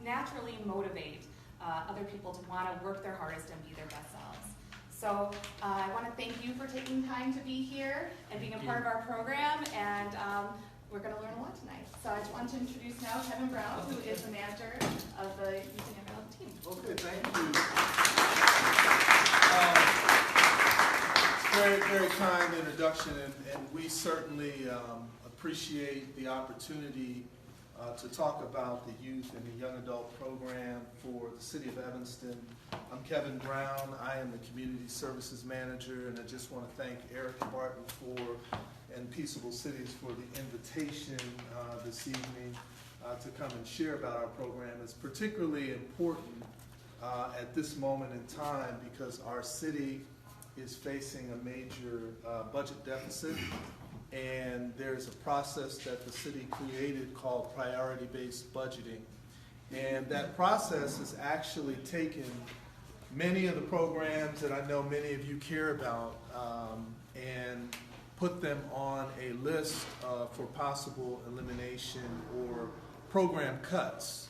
naturally motivate other people to want to work their hardest and be their best selves. So I want to thank you for taking time to be here and being a part of our program, and we're going to learn a lot tonight. So I just want to introduce now Kevin Brown, who is the manager of the Youth and Young Adult team. Okay, thank you. Very, very kind introduction, and we certainly appreciate the opportunity to talk about the youth and the young adult program for the city of Evanston. I'm Kevin Brown. I am the community services manager, and I just want to thank Eric and Barton and Peaceable Cities for the invitation this evening to come and share about our program. It's particularly important at this moment in time because our city is facing a major budget deficit, and there's a process that the city created called priority-based budgeting. And that process has actually taken many of the programs that I know many of you care about and put them on a list for possible elimination or program cuts.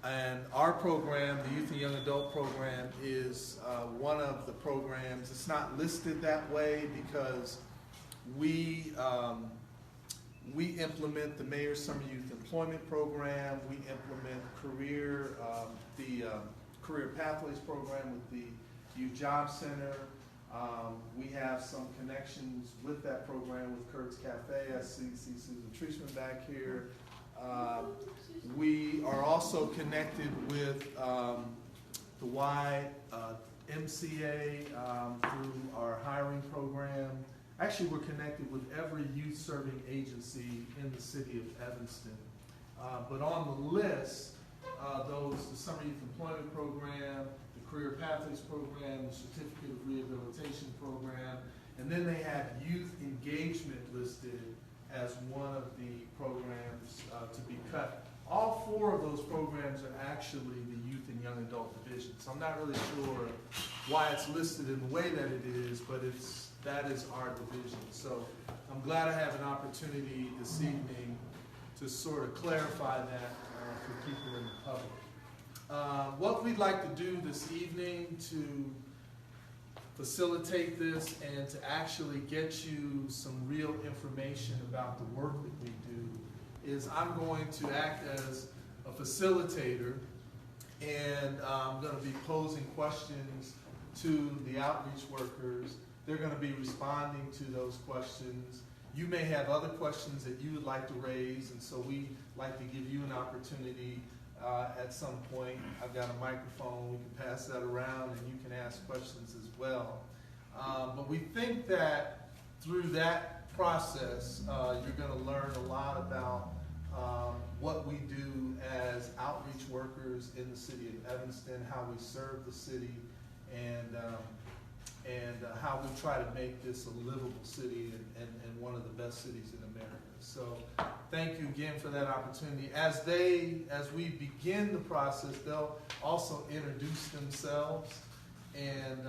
And our program, the Youth and Young Adult program, is one of the programs. It's not listed that way because we implement the Mayor's Summer Youth Employment Program. We implement the Career Pathways Program with the Youth Job Center. We have some connections with that program with Kurt's Cafe. I see Susan Treishman back here. We are also connected with the YMCA through our hiring program. Actually, we're connected with every youth-serving agency in the city of Evanston. But on the list, the Summer Youth Employment Program, the Career Pathways Program, the Certificate of Rehabilitation Program, and then they have youth engagement listed as one of the programs to be cut. All four of those programs are actually the Youth and Young Adult division. So I'm not really sure why it's listed in the way that it is, but that is our division. So I'm glad I have an opportunity this evening to sort of clarify that for people in the public. What we'd like to do this evening to facilitate this and to actually get you some real information about the work that we do is I'm going to act as a facilitator, and I'm going to be posing questions to the outreach workers. They're going to be responding to those questions. You may have other questions that you would like to raise, and so we like to give you an opportunity at some point. I've got a microphone. We can pass that around, and you can ask questions as well. But we think that through that process, you're going to learn a lot about what we do as outreach workers in the city of Evanston, how we serve the city, and how we try to make this a livable city and one of the best cities in America. So thank you again for that opportunity. As we begin the process, they'll also introduce themselves, and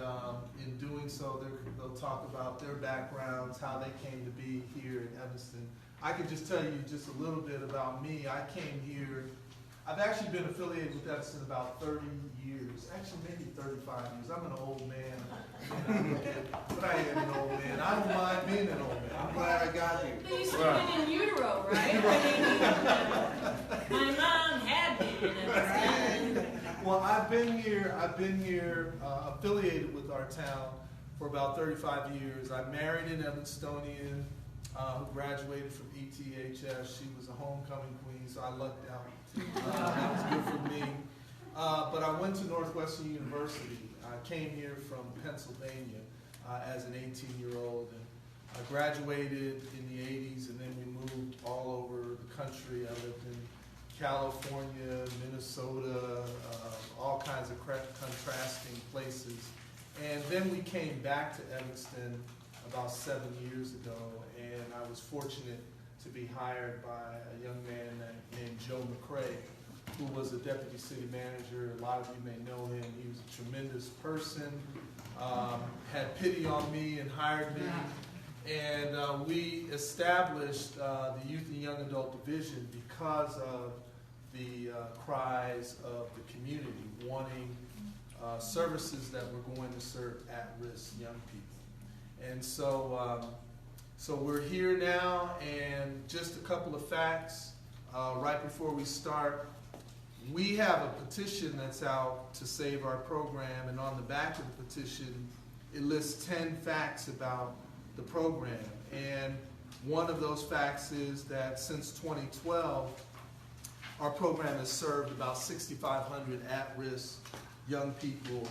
in doing so, they'll talk about their backgrounds, how they came to be here in Evanston. I could just tell you just a little bit about me. I came here. I've actually been affiliated with Evanston about 30 years, actually maybe 35 years. I'm an old man, but I am an old man. I don't mind being an old man. I'm glad I got here. They used to have been in utero, right? My mom had been in Evanston. Well, I've been here affiliated with our town for about 35 years. I married an Evanstonian who graduated from ETHS. She was a homecoming queen, so I lucked out. That was good for me. But I went to Northwestern University. I came here from Pennsylvania as an 18-year-old. And I graduated in the 80s, and then we moved all over the country. I lived in California, Minnesota, all kinds of contrasting places. And then we came back to Evanston about 7 years ago, and I was fortunate to be hired by a young man named Joe Mccray, who was a deputy city manager. A lot of you may know him. He was a tremendous person, had pity on me and hired me. And we established the Youth and Young Adult Division because of the cries of the community wanting services that were going to serve at-risk young people. And so, so we're here now, and just a couple of facts right before we start. We have a petition that's out to save our program, and on the back of the petition, it lists 10 facts about the program. And one of those facts is that since 2012, our program has served about 6,500 at-risk young people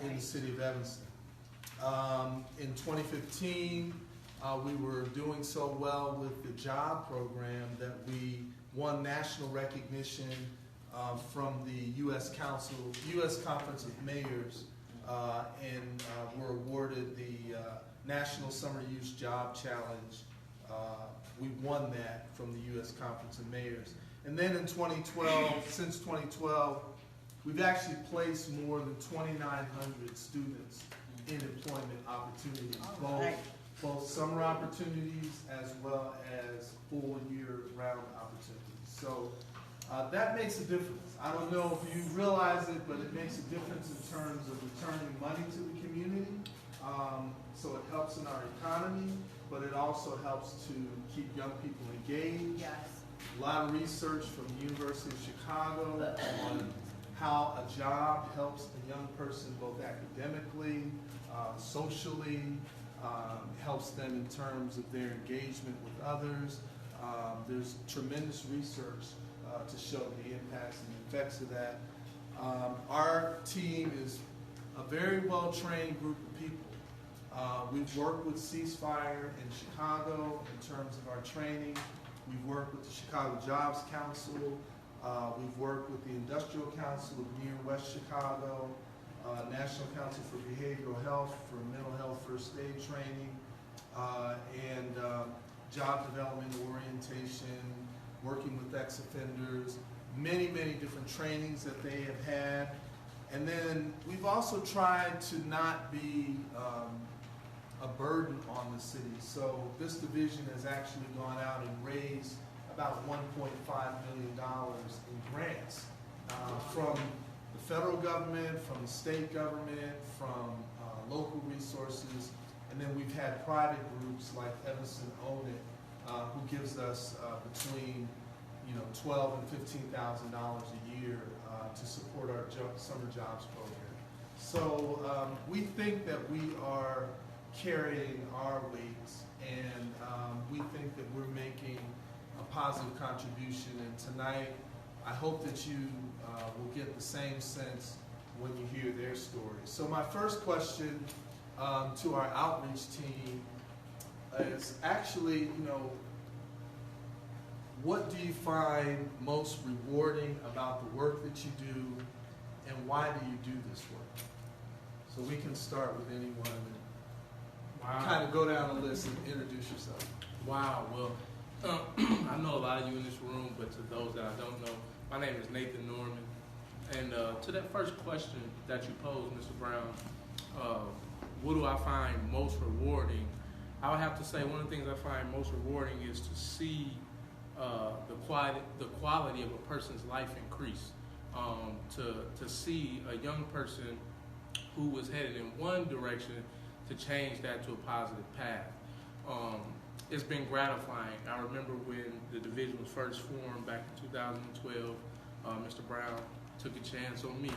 in the city of Evanston. In 2015, we were doing so well with the job program that we won national recognition from the U.S. Conference of Mayors, and were awarded the National Summer Youth Job Challenge. We won that from the U.S. Conference of Mayors. And then in 2012, since 2012, we've actually placed more than 2,900 students in employment opportunities, both summer opportunities as well as full year-round opportunities. So that makes a difference. I don't know if you realize it, but it makes a difference in terms of returning money to the community. So it helps in our economy, but it also helps to keep young people engaged. Yes. A lot of research from the University of Chicago on how a job helps a young person both academically, socially, helps them in terms of their engagement with others. There's tremendous research to show the impacts and the effects of that. Our team is a very well-trained group of people. We've worked with Ceasefire in Chicago in terms of our training. We've worked with the Chicago Jobs Council. We've worked with the Industrial Council of Near West Chicago, National Council for Behavioral Health for mental health first aid training, and job development orientation, working with ex-offenders, many, many different trainings that they have had. And then we've also tried to not be a burden on the city. So this division has actually gone out and raised about $1.5 million in grants from the federal government, from the state government, from local resources, and then we've had private groups like Evanston Own It, who gives us between $12,000 and $15,000 a year to support our summer jobs program. So we think that we are carrying our weight, and we think that we're making a positive contribution. And tonight, I hope that you will get the same sense when you hear their stories. So my first question to our outreach team is actually, what do you find most rewarding about the work that you do, and why do you do this work? So we can start with anyone and kind of go down the list and introduce yourself. Wow. Well, I know a lot of you in this room, but to those that I don't know, my name is Nathan Norman. And to that first question that you posed, Mr. Brown, what do I find most rewarding? I would have to say one of the things I find most rewarding is to see the quality of a person's life increase. To see a young person who was headed in one direction to change that to a positive path. It's been gratifying. I remember when the division was first formed back in 2012, Mr. Brown took a chance on me.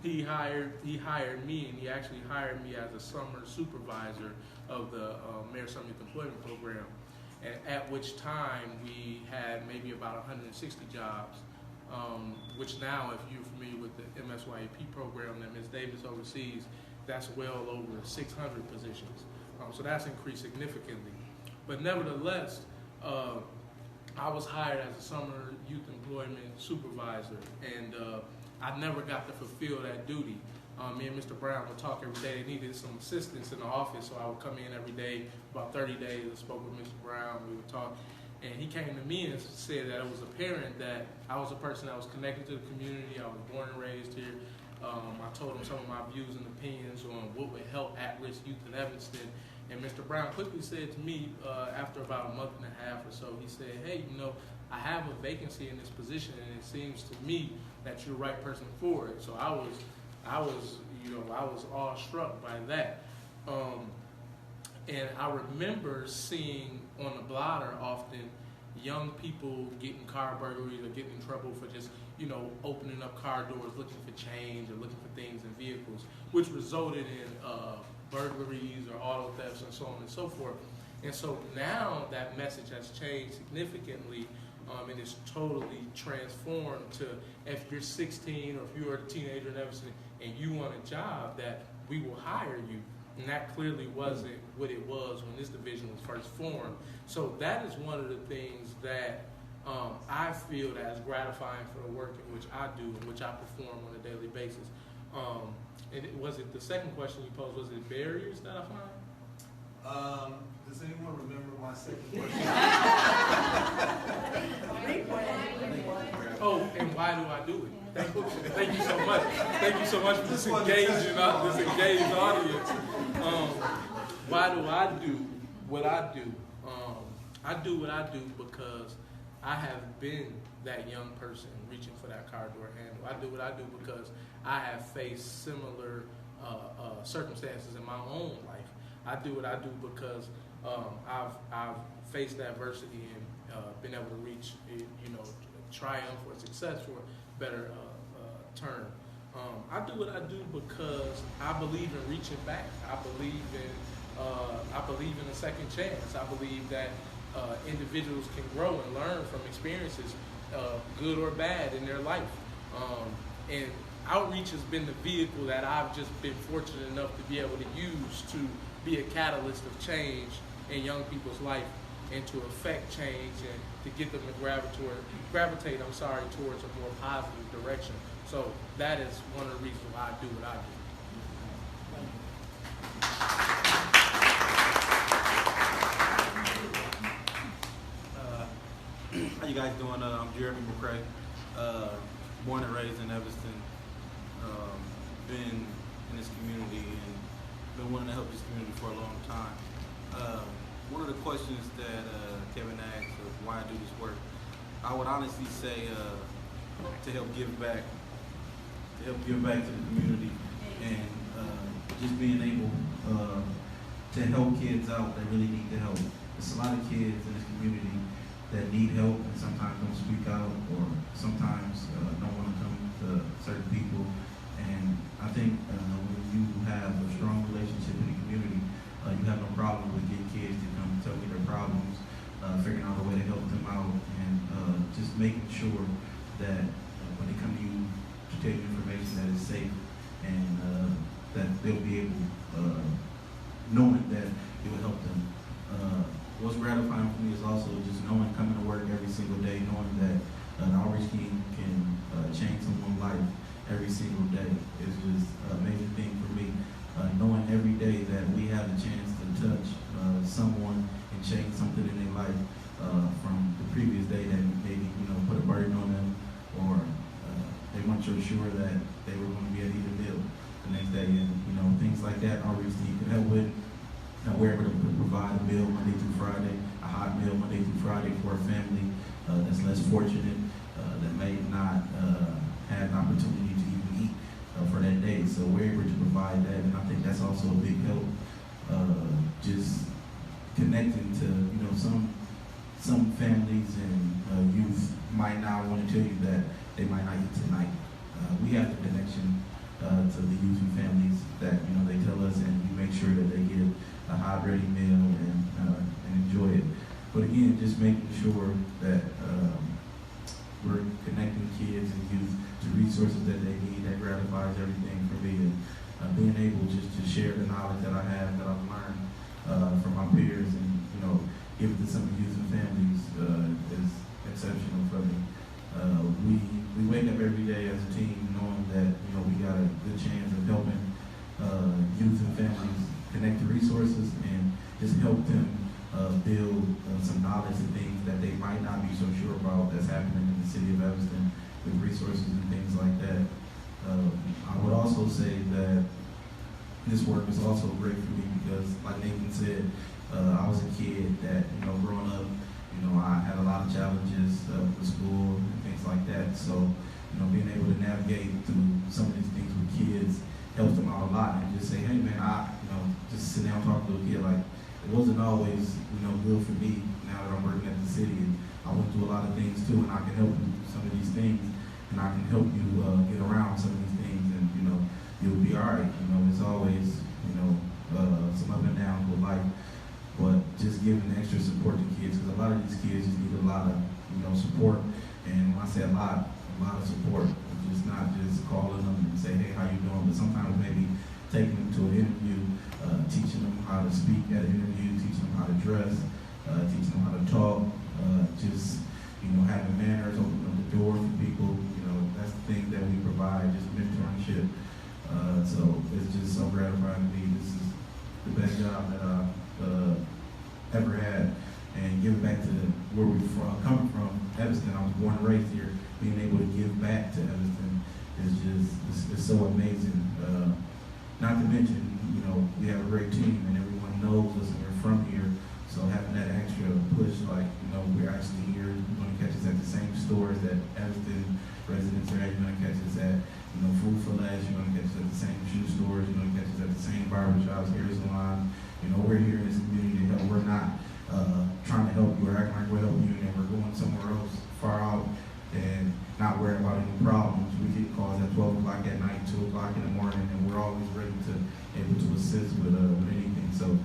he hired me, and he actually hired me as a summer supervisor of the Mayor Summer Youth Employment Program. And at which time we had maybe about 160 jobs, which now, if you're familiar with the MSYAP program that Ms. Davis oversees, that's well over 600 positions. So that's increased significantly. But nevertheless, I was hired as a summer youth employment supervisor, and I never got to fulfill that duty. Me and Mr. Brown would talk every day. They needed some assistance in the office, so I would come in every day, about 30 days. I spoke with Mr. Brown. We would talk. And he came to me and said that it was apparent that I was a person that was connected to the community. I was born and raised here. I told him some of my views and opinions on what would help at-risk youth in Evanston. And Mr. Brown quickly said to me after about a month and a half or so, he said, hey, I have a vacancy in this position, and it seems to me that you're the right person for it. So I was awestruck by that. And I remember seeing on the blotter often young people getting car burglaries or getting in trouble for just, opening up car doors, looking for change or looking for things in vehicles, which resulted in burglaries or auto thefts and so on and so forth. And so now that message has changed significantly, and it's totally transformed to if you're 16 or if you're a teenager in Evanston and you want a job, that we will hire you. And that clearly wasn't what it was when this division was first formed. So that is one of the things that I feel that is gratifying for the work in which I do and which I perform on a daily basis. And was it the second question you posed, was it barriers that I find? Does anyone remember my second question? Oh, and why do I do it? Thank you so much. Thank you so much for this engaged audience. Why do I do what I do? I do what I do because I have been that young person reaching for that car door handle. I do what I do because I have faced similar circumstances in my own life. I do what I do because I've faced adversity and been able to reach, triumph or success for a better term. I do what I do because I believe in reaching back. I believe in a second chance. I believe that individuals can grow and learn from experiences, good or bad, in their life. And outreach has been the vehicle that I've just been fortunate enough to be able to use to be a catalyst of change in young people's life and to affect change and to get them to gravitate towards a more positive direction. So that is one of the reasons why I do what I do. How you guys doing? I'm Jermey, Mccray. Born and raised in Evanston. Been in this community and been wanting to help this community for a long time. One of the questions that Kevin asked of why I do this work, I would honestly say to help give back to the community and just being able to help kids out that really need the help. There's a lot of kids in this community that need help and sometimes don't speak out or sometimes don't want to come to certain people. And I think when you have a strong relationship in the community, you have no problem with getting kids to come tell me their problems, figuring out a way to help them out, and just making sure that when they come to you to take information that is safe and that they'll be able, knowing that it will help them. What's gratifying for me is also just knowing, coming to work every single day, knowing that an outreach team can change someone's life every single day is just an amazing thing for me. Knowing every day that we have the chance to touch someone and change something in their life from the previous day that maybe put a burden on them, or they weren't so sure that they were going to be able to eat a meal the next day, and things like that. Outreach team can help with. We're able to provide a meal Monday through Friday, a hot meal Monday through Friday for a family that's less fortunate, that may not have an opportunity to even eat for that day. So we're able to provide that, and I think that's also a big help. Just connecting to some families and youth might not want to tell you that they might not eat tonight. We have the connection to the youth and families that they tell us, and we make sure that they get a hot ready meal and enjoy it. But again, just making sure that we're connecting kids and youth to resources that they need. That gratifies everything for me, and being able just to share the knowledge that I have, that I've learned from my peers, and give it to some of the youth and families is exceptional for me. We wake up every day as a team knowing that we got a good chance of helping youth and families connect to resources and just help them build some knowledge of things that they might not be so sure about that's happening in the city of Evanston with resources and things like that. I would also say that this work is also great for me because, like Nathan said, I was a kid that, growing up, I had a lot of challenges with school and things like that. So, being able to navigate through some of these things with kids helps them out a lot. And just say, hey man, just sit down and talk to a kid. Like, it wasn't always, good for me now that I'm working at the city. And I went through a lot of things too, and I can help you with some of these things. And I can help you get around some of these things, and, you'll be all right. It's always, some up and downs with life. But just giving extra support to kids, because a lot of these kids just need a lot of, support. And when I say a lot of support. Just not just calling them and say, hey, how you doing? But sometimes maybe taking them to an interview, teaching them how to speak at an interview, teaching them how to dress, teaching them how to talk, just, having manners, opening up the door for people. That's the thing that we provide, just mentorship. So it's just so gratifying to me. This is the best job that I've ever had. And giving back to where we're coming from, Evanston. I was born and raised here. Being able to give back to Evanston is just, it's so amazing. Not to mention, we have a great team and everyone knows us and we're from here. So having that extra push, like, we're actually here. You're going to catch us at the same stores that Evanston residents are at. You're going to catch us at, Food for Less. You're going to catch us at the same shoe stores. You're going to catch us at the same barbershops, hair salons. We're here in this community to help. We're not trying to help you or acting like we're helping you and then we're going somewhere else far out and not worrying about any problems. We get calls at 12 o'clock at night, 2 o'clock in the morning, and we're always ready to able to assist with anything. So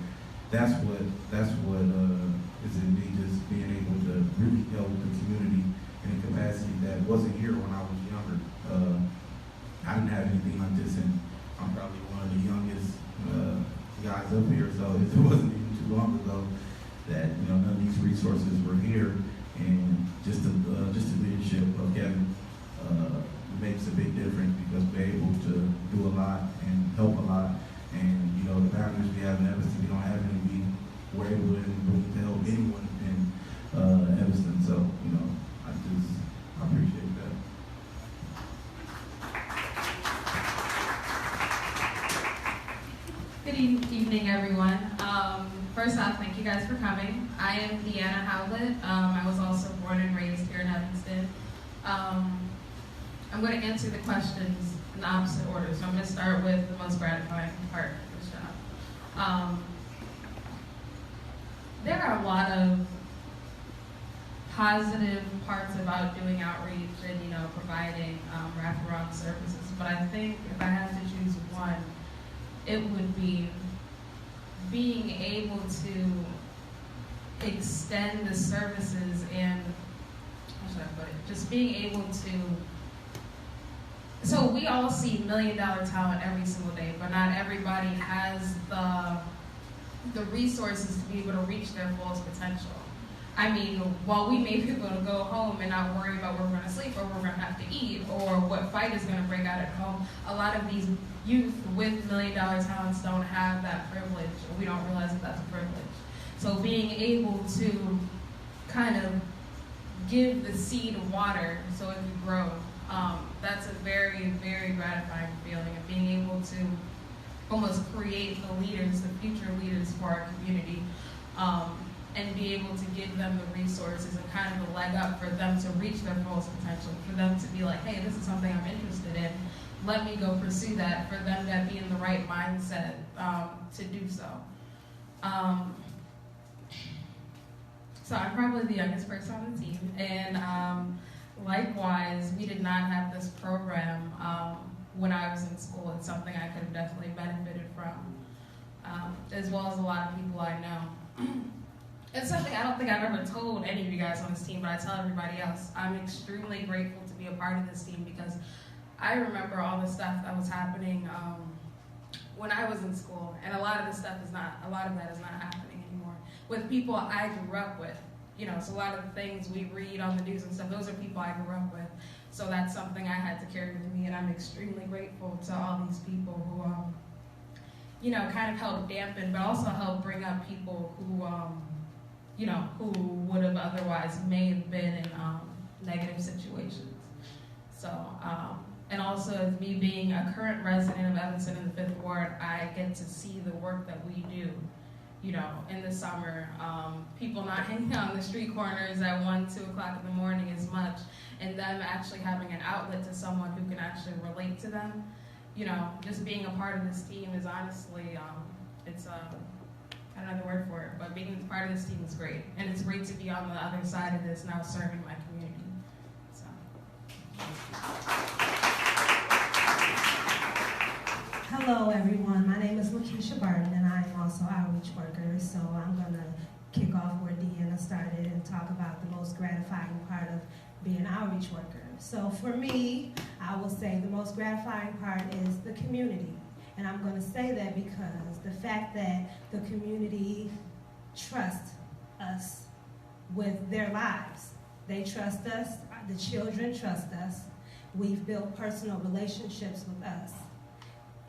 that's what is in me, just being able to really help the community in a capacity that wasn't here when I was younger. I didn't have anything like this, and I'm probably one of the youngest guys up here, so it wasn't even too long ago that none of these resources were here, and just the leadership of Kevin makes a big difference because we're able to do a lot and help a lot. And the boundaries we have in Evanston, we don't have any. We're able to help anyone in Evanston. So I appreciate that. Good evening, everyone. First off, thank you guys for coming. I am Deanna Howlett. I was also born and raised here in Evanston. I'm going to answer the questions in the opposite order. So I'm going to start with the most gratifying part of this job. There are a lot of positive parts about doing outreach and providing wraparound services, but I think if I had to choose one, it would be being able to extend the services and, how should I put it, just being able to, so we all see $1 million talent every single day, but not everybody has the resources to be able to reach their fullest potential. I mean, while we may be able to go home and not worry about where we're going to sleep or where we're going to have to eat or what fight is going to break out at home, a lot of these youth with $1 million talents don't have that privilege, or we don't realize that that's a privilege. So being able to kind of give the seed water so it can grow, that's a very, very gratifying feeling of being able to almost create the leaders, the future leaders for our community, and be able to give them the resources and kind of a leg up for them to reach their fullest potential, for them to be like, hey, this is something I'm interested in, let me go pursue that, for them to be in the right mindset to do so. So I'm probably the youngest person on the team, and likewise, we did not have this program when I was in school. It's something I could have definitely benefited from, as well as a lot of people I know. It's something I don't think I've ever told any of you guys on this team, but I tell everybody else. I'm extremely grateful to be a part of this team because I remember all the stuff that was happening when I was in school, and a lot of that is not happening anymore with people I grew up with. So a lot of the things we read on the news and stuff, those are people I grew up with. So that's something I had to carry with me, and I'm extremely grateful to all these people who, kind of helped dampen, but also helped bring up people who, who would have otherwise may have been in negative situations. So, And also, as me being a current resident of Evanston in the 5th Ward, I get to see the work that we do, you know, in the summer. People not hanging out on the street corners at 1, 2 o'clock in the morning as much, and them actually having an outlet to someone who can actually relate to them. You know, just being a part of this team is honestly, it's I don't know the word for it, but being part of this team is great. And it's great to be on the other side of this now serving my community. So. Hello everyone, my name is Lachisa Barton and I am also outreach worker. So I'm going to kick off where Deanna started and talk about the most gratifying part of being an outreach worker. So for me, I will say the most gratifying part is the community. And I'm going to say that because the fact that the community trusts us with their lives. They trust us, the children trust us. We've built personal relationships with us.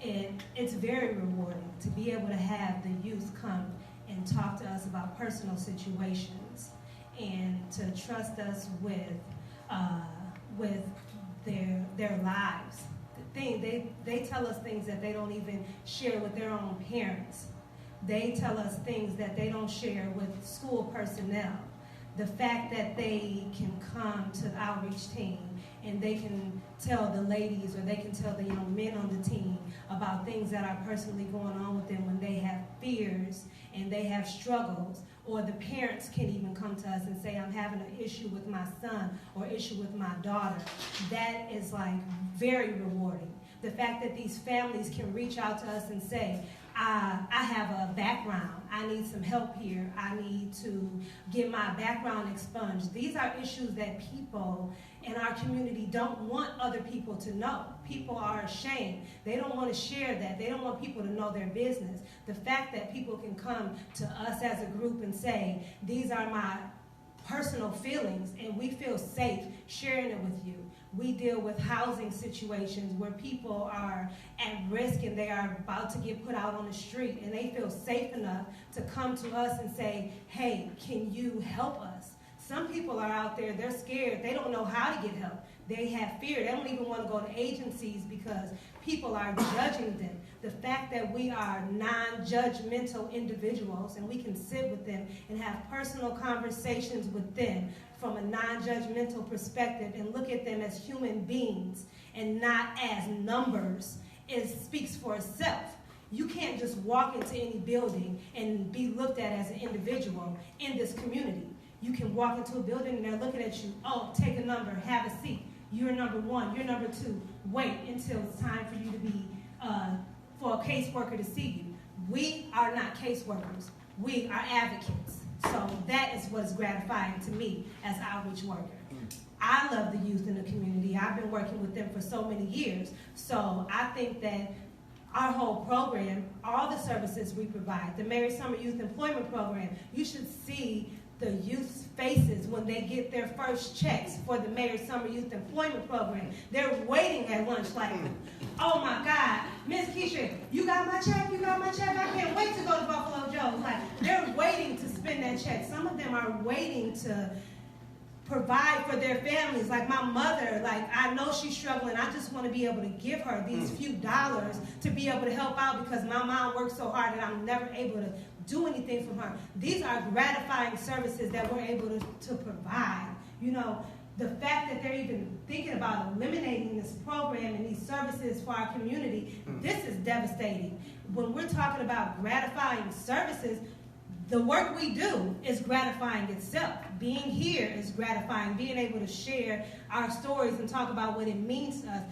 It's very rewarding to be able to have the youth come and talk to us about personal situations and to trust us with their lives. They tell us things that they don't even share with their own parents. They tell us things that they don't share with school personnel. The fact that they can come to the outreach team and they can tell the ladies or they can tell the young men on the team about things that are personally going on with them when they have fears and they have struggles, or the parents can even come to us and say, I'm having an issue with my son or issue with my daughter. That is like very rewarding. The fact that these families can reach out to us and say, I have a background. I need some help here. I need to get my background expunged. These are issues that people in our community don't want other people to know. People are ashamed. They don't want to share that. They don't want people to know their business. The fact that people can come to us as a group and say, these are my personal feelings, and we feel safe sharing it with you. We deal with housing situations where people are at risk and they are about to get put out on the street, and they feel safe enough to come to us and say, hey, can you help us? Some people are out there, they're scared. They don't know how to get help. They have fear. They don't even want to go to agencies because people are judging them. The fact that we are non-judgmental individuals and we can sit with them and have personal conversations with them from a non-judgmental perspective and look at them as human beings and not as numbers, it speaks for itself. You can't just walk into any building and be looked at as an individual in this community. You can walk into a building and they're looking at you, oh, take a number, have a seat. You're number one, you're number two. Wait until it's time for you to be, for a caseworker to see you. We are not caseworkers. We are advocates. So that is what's gratifying to me as an outreach worker. I love the youth in the community. I've been working with them for so many years. So I think that our whole program, all the services we provide, the Mary Summer Youth Employment Program, you should see the youth's faces when they get their first checks for the Mayor Summer Youth Employment Program. They're waiting at lunch like, oh my God, Miss Keisha, you got my check? You got my check? I can't wait to go to Buffalo Joe's. Like, they're waiting to spend that check. Some of them are waiting to provide for their families. Like my mother, like I know she's struggling. I just want to be able to give her these few dollars to be able to help out because my mom works so hard that I'm never able to do anything from her. These are gratifying services that we're able to provide. You know, the fact that they're even thinking about eliminating this program and these services for our community, this is devastating. When we're talking about gratifying services, the work we do is gratifying itself. Being here is gratifying. Being able to share our stories and talk about what it means to us,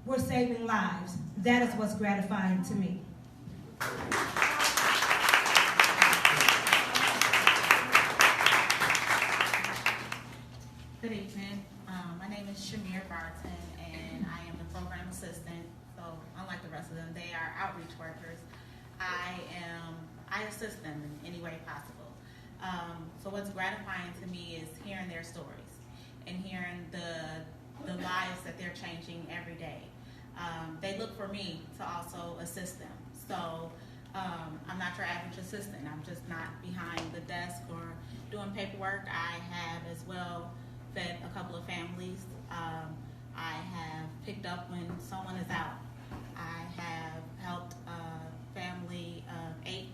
we're saving lives. That is what's gratifying to me. Good evening. My name is Barton, and I am the program assistant. So unlike the rest of them, they are outreach workers. I assist them in any way possible. So what's gratifying to me is hearing their stories and hearing the lives that they're changing every day. They look for me to also assist them. So I'm not your average assistant. I'm just not behind the desk or doing paperwork. I have as well fed a couple of families I have picked up when someone is out. I have helped a family of 8.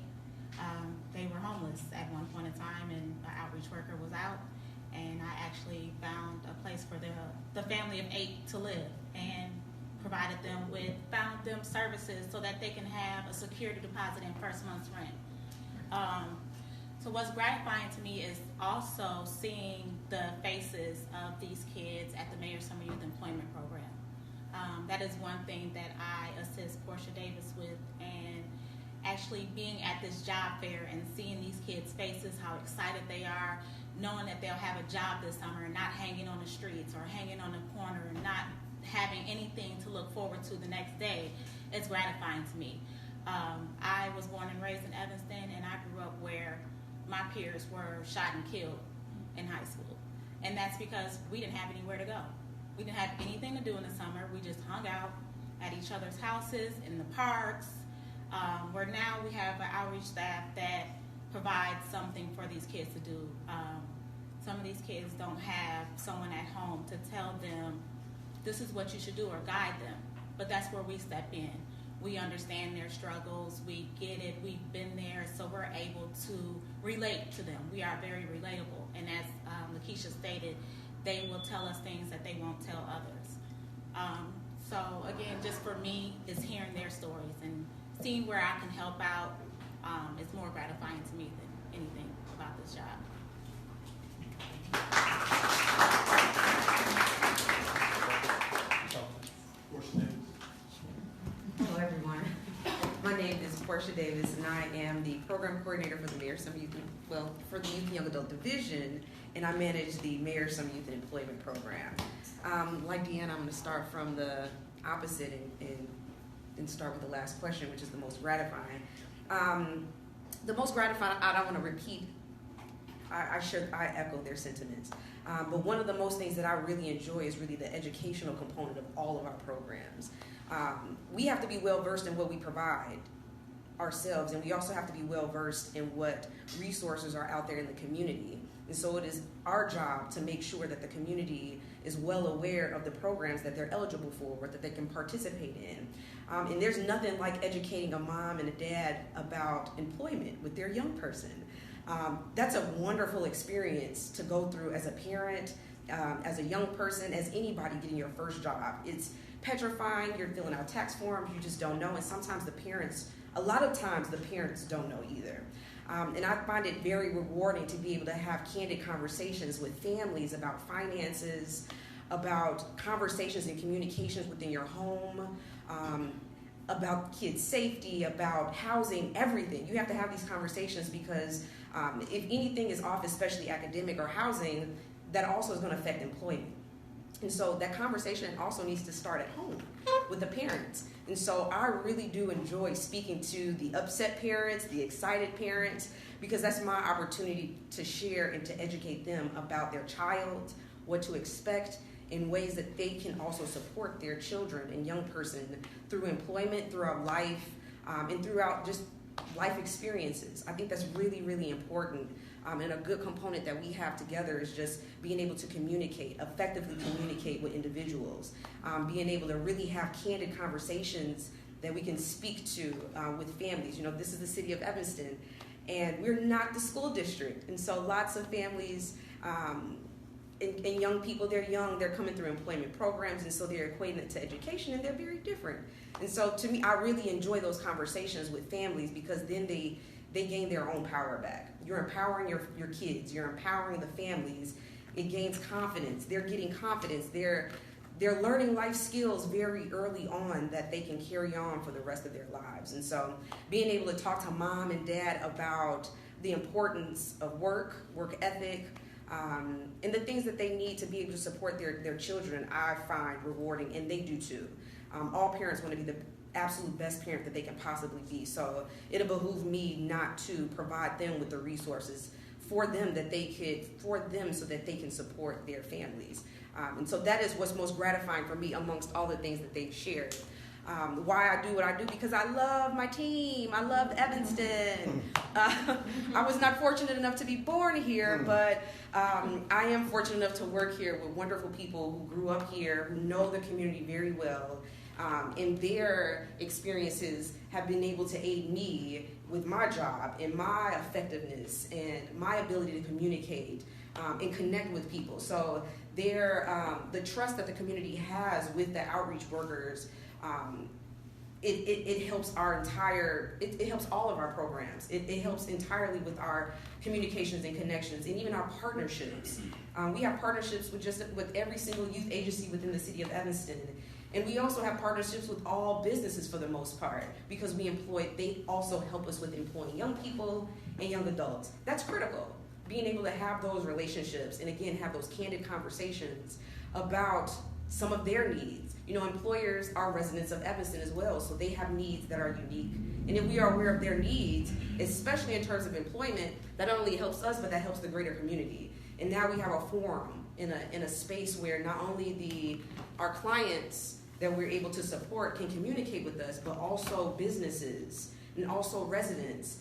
They were homeless at one point in time, and an outreach worker was out, and I actually found a place for the family of 8 to live, and found them services so that they can have a security deposit and first month's rent. So what's gratifying to me is also seeing the faces of these kids at the Mayor's Summer Youth Employment Program. That is one thing that I assist Porschia Davis with, and actually being at this job fair and seeing these kids' faces, how excited they are, knowing that they'll have a job this summer and not hanging on the streets or hanging on the corner and not having anything to look forward to the next day, it's gratifying to me. I was born and raised in Evanston, and I grew up where my peers were shot and killed in high school. And that's because we didn't have anywhere to go. We didn't have anything to do in the summer. We just hung out at each other's houses, in the parks, where now we have an outreach staff that provides something for these kids to do. Some of these kids don't have someone at home to tell them this is what you should do or guide them, but that's where we step in. We understand their struggles, we get it, we've been there, so we're able to relate to them. We are very relatable, and as Lachisa stated, they will tell us things that they won't tell others. So again, just for me, is hearing their stories and seeing where I can help out is more gratifying to me than anything about this job. Hello, everyone. My name is Porschia Davis, and I am the program coordinator for the Mayor's Summer Youth, for the Youth and Young Adult Division, and I manage the Mayor's Summer Youth and Employment Program. Like Deanna, I'm going to start from the opposite and start with the last question, which is the most gratifying. The most gratifying, I don't want to repeat, I echo their sentiments. But one of the most things that I really enjoy is really the educational component of all of our programs. We have to be well versed in what we provide ourselves, and we also have to be well versed in what resources are out there in the community. And so it is our job to make sure that the community is well aware of the programs that they're eligible for or that they can participate in. And there's nothing like educating a mom and a dad about employment with their young person. That's a wonderful experience to go through as a parent, as a young person, as anybody getting your first job. It's petrifying. You're filling out tax forms. You just don't know. And sometimes a lot of times the parents don't know either. And I find it very rewarding to be able to have candid conversations with families about finances, about conversations and communications within your home, about kids' safety, about housing, everything. You have to have these conversations because if anything is off, especially academic or housing, that also is going to affect employment. And so that conversation also needs to start at home with the parents. And so I really do enjoy speaking to the upset parents, the excited parents, because that's my opportunity to share and to educate them about their child, what to expect, in ways that they can also support their children and young person through employment, throughout life, and throughout just life experiences. I think that's really, really important. And a good component that we have together is just being able to effectively communicate with individuals, being able to really have candid conversations that we can speak to with families. You know, this is the city of Evanston, and we're not the school district. And so lots of families and young people, they're young, they're coming through employment programs, and so they're equating it to education, and they're very different. And so to me, I really enjoy those conversations with families because then they gain their own power back. You're empowering your kids, you're empowering the families. It gains confidence. They're getting confidence. They're learning life skills very early on that they can carry on for the rest of their lives. And so being able to talk to mom and dad about the importance of work ethic, and the things that they need to be able to support their children, I find rewarding, and they do too. All parents want to be the absolute best parent that they can possibly be. So it'll behoove me not to provide them with the resources for them so that they can support their families. And so that is what's most gratifying for me amongst all the things that they've shared. Why I do what I do, because I love my team. I love Evanston. I was not fortunate enough to be born here, but I am fortunate enough to work here with wonderful people who grew up here, who know the community very well, and their experiences have been able to aid me with my job and my effectiveness and my ability to communicate and connect with people. So the trust that the community has with the outreach workers, it helps our entire, it helps all of our programs. It helps entirely with our communications and connections and even our partnerships. We have partnerships with every single youth agency within the city of Evanston. And we also have partnerships with all businesses for the most part, because they also help us with employing young people and young adults. That's critical, being able to have those relationships and again, have those candid conversations about some of their needs. You know, employers are residents of Evanston as well, so they have needs that are unique. And if we are aware of their needs, especially in terms of employment, that not only helps us, but that helps the greater community. And now we have a forum in a space where not only our clients that we're able to support can communicate with us, but also businesses and also residents.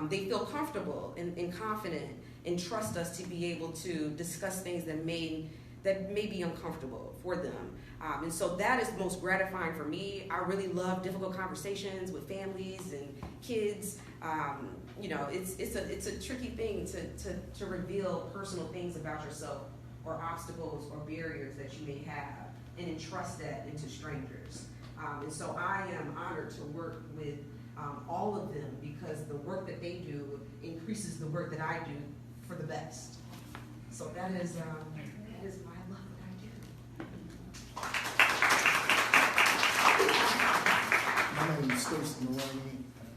They feel comfortable and confident and trust us to be able to discuss things that may be uncomfortable for them. And so that is most gratifying for me. I really love difficult conversations with families and kids. You know, it's a tricky thing to reveal personal things about yourself or obstacles or barriers that you may have and entrust that into strangers. And so I am honored to work with all of them, because the work that they do increases the work that I do for the best. So that is why I love what I do. My name is Stacey, Moragne, and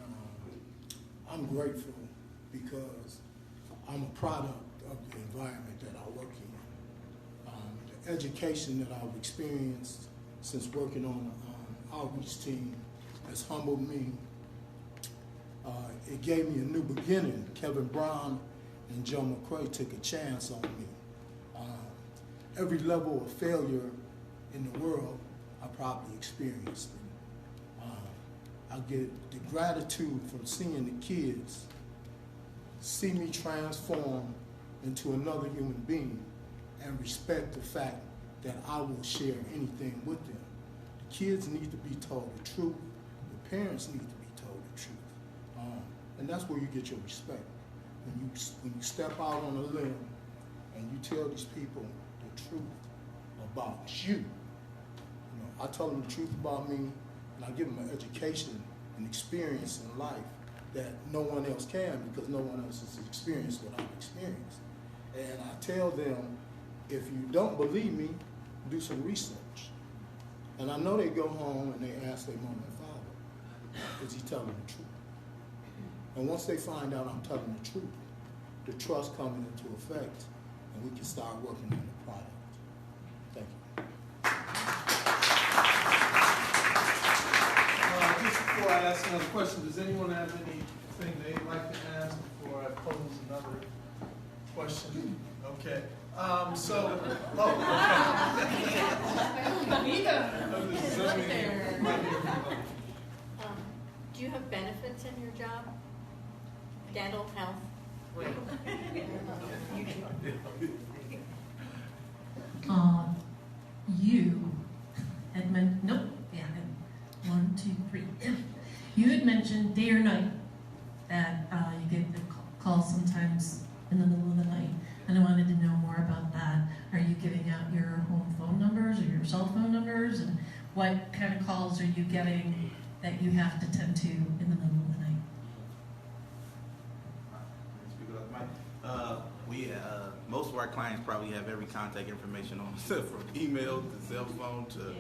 I'm grateful because I'm a product of the environment that I work in. The education that I've experienced since working on the outreach team has humbled me. It gave me a new beginning. Kevin Brown and Joe Mccray took a chance on me. Every level of failure in the world, I probably experienced it. I get the gratitude from seeing the kids see me transform into another human being and respect the fact that I will share anything with them. The kids need to be told the truth. The parents need to be told the truth. And that's where you get your respect. When you step out on a limb and you tell these people the truth about you. You know, I tell them the truth about me, and I give them an education and experience in life that no one else can, because no one else has experienced what I've experienced. And I tell them, if you don't believe me, do some research. And I know they go home and they ask their mom and father, is he telling the truth? And once they find out I'm telling the truth, the trust coming into effect, and we can start working on the product. Thank you. Just before I ask another question, does anyone have anything they'd like to ask before I pose another question? Okay. Do you have benefits in your job? Dental, health? You had mentioned, nope, yeah, 1, 2, 3. You had mentioned day or night that you get the calls sometimes in the middle of the night, and I wanted to know more about that. Are you giving out your home phone numbers or your cell phone numbers, and what kind of calls are you getting that you have to tend to in the middle of the night? Most of our clients probably have every contact information on them, from email to cell phone to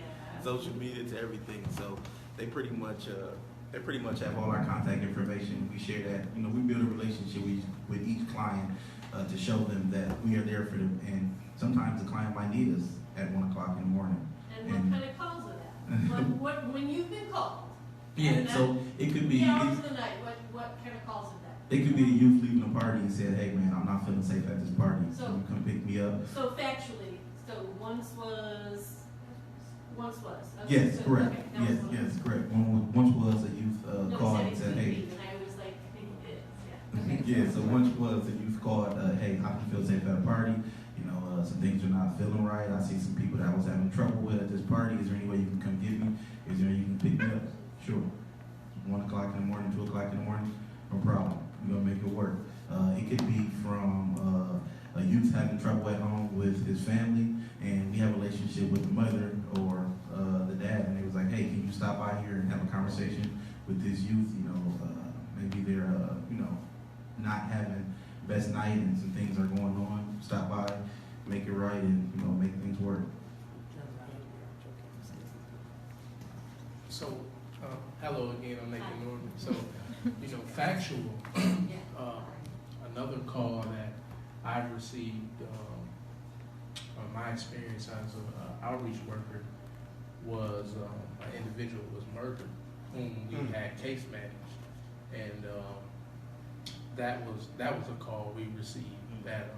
social media to everything. So they pretty much have all our contact information. We share that. You know, we build a relationship with each client to show them that we are there for them. And sometimes the client might need us at 1 o'clock in the morning. And what kind of calls are that? When you've been called? Yeah, so it could be. 3 hours of the night. What kind of calls are that? It could be the youth leaving a party and said, "Hey, man, I'm not feeling safe at this party. So can you come pick me up?" So factually, once was Once was. Yes, So, correct. okay, that Yes, was one. yes, correct. Once was a youth No, called he and said said, it hey. could be, and I was like, I think it is, yeah. Okay. Yeah, so once was a youth called, hey, I can feel safe at a party. You know, some things are not feeling right. I see some people that I was having trouble with at this party. Is there any way you can come get me? Is there any way you can pick me up? Sure. 1 o'clock in the morning, 2 o'clock in the morning, no problem. We're gonna make it work. It could be from a youth having trouble at home with his family, and we have a relationship with the mother or the dad, and they was like, hey, can you stop by here and have a conversation with this youth? You know, maybe they're, not having best night and some things are going on. Stop by, make it right, and, make things work. So, hello again, I'm Nathan Norman. So, factual, another call that I've received, my experience as an outreach worker was an individual was murdered whom we had case managed, and that was a call we received that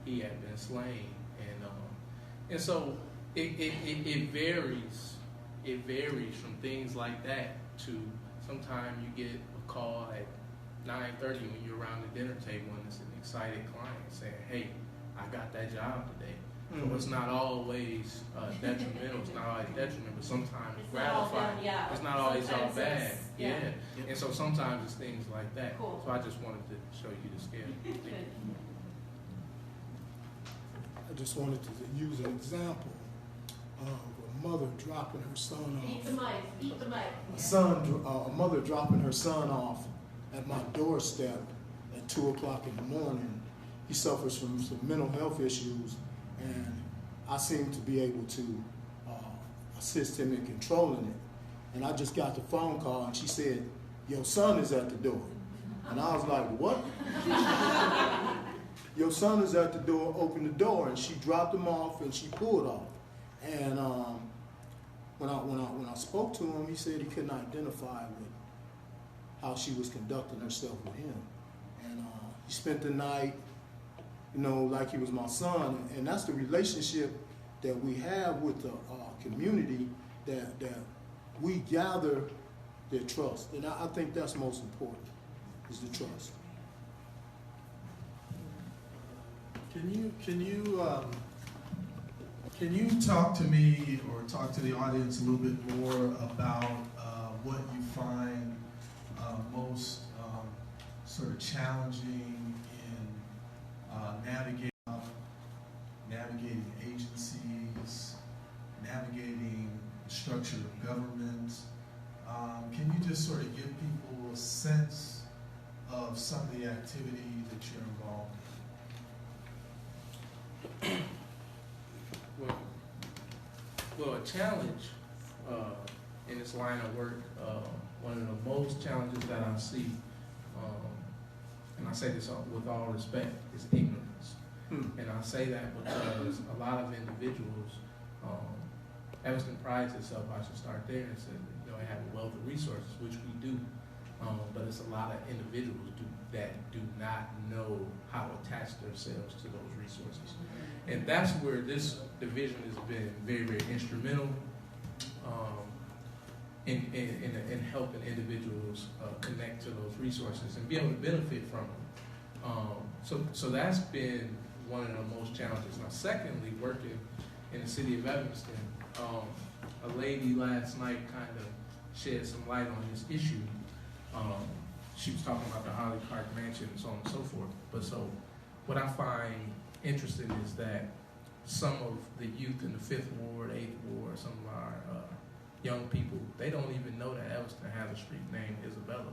he had been slain, and so it varies. It varies from things like that to sometimes you get a call at 9:30 when you're around the dinner table and it's an excited client saying, "Hey, I got that job today." So it's not always detrimental. It's not always detrimental, but sometimes it's gratifying. Yeah. It's not always all Sometimes bad. it's- Yeah. yeah. And so sometimes it's things like that. Cool. So I just wanted to show you the scale. Good. I just wanted to use an example of a mother dropping her son off. Eat the mic, eat the mic. A mother dropping her son off at my doorstep at 2 o'clock in the morning. He suffers from some mental health issues, and I seem to be able to assist him in controlling it. And I just got the phone call, and she said, "Your son is at the door." And I was like, "What?" "Your son is at the door, open the door." And she dropped him off, and she pulled off. And when I spoke to him, he said he couldn't identify with how she was conducting herself with him. And he spent the night, like he was my son. And that's the relationship that we have with the community, that we gather their trust. And I think that's most important, is the trust. Can you talk to me or talk to the audience a little bit more about what you find most sort of challenging in navigating agencies, navigating the structure of government? Can you just sort of give people a sense of some of the activity that you're involved in? Well, a challenge in this line of work, one of the most challenges that I see, and I say this with all respect, is ignorance. And I say that because a lot of individuals, Evanston prides itself, I should start there, and say, they have a wealth of resources, which we do, but it's a lot of individuals that do not know how to attach themselves to those resources. And that's where this division has been very, very instrumental in helping individuals connect to those resources and be able to benefit from them. So that's been one of the most challenges. Now, secondly, working in the city of Evanston, a lady last night kind of shed some light on this issue. She was talking about the Holly Park Mansion and so on and so forth. But so what I find interesting is that some of the youth in the 5th Ward, 8th Ward, some of our young people, they don't even know that Evanston has a street named Isabella.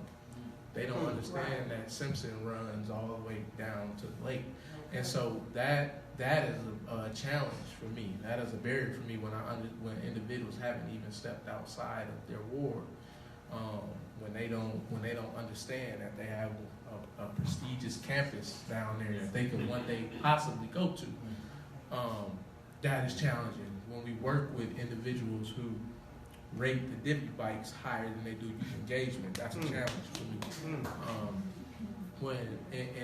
They don't understand that Simpson runs all the way down to the lake. And so that is a challenge for me. That is a barrier for me when individuals haven't even stepped outside of their ward. When they don't understand that they have a prestigious campus down there that they could one day possibly go to. That is challenging. When we work with individuals who rate the divvy bikes higher than they do youth engagement, that's a challenge for me.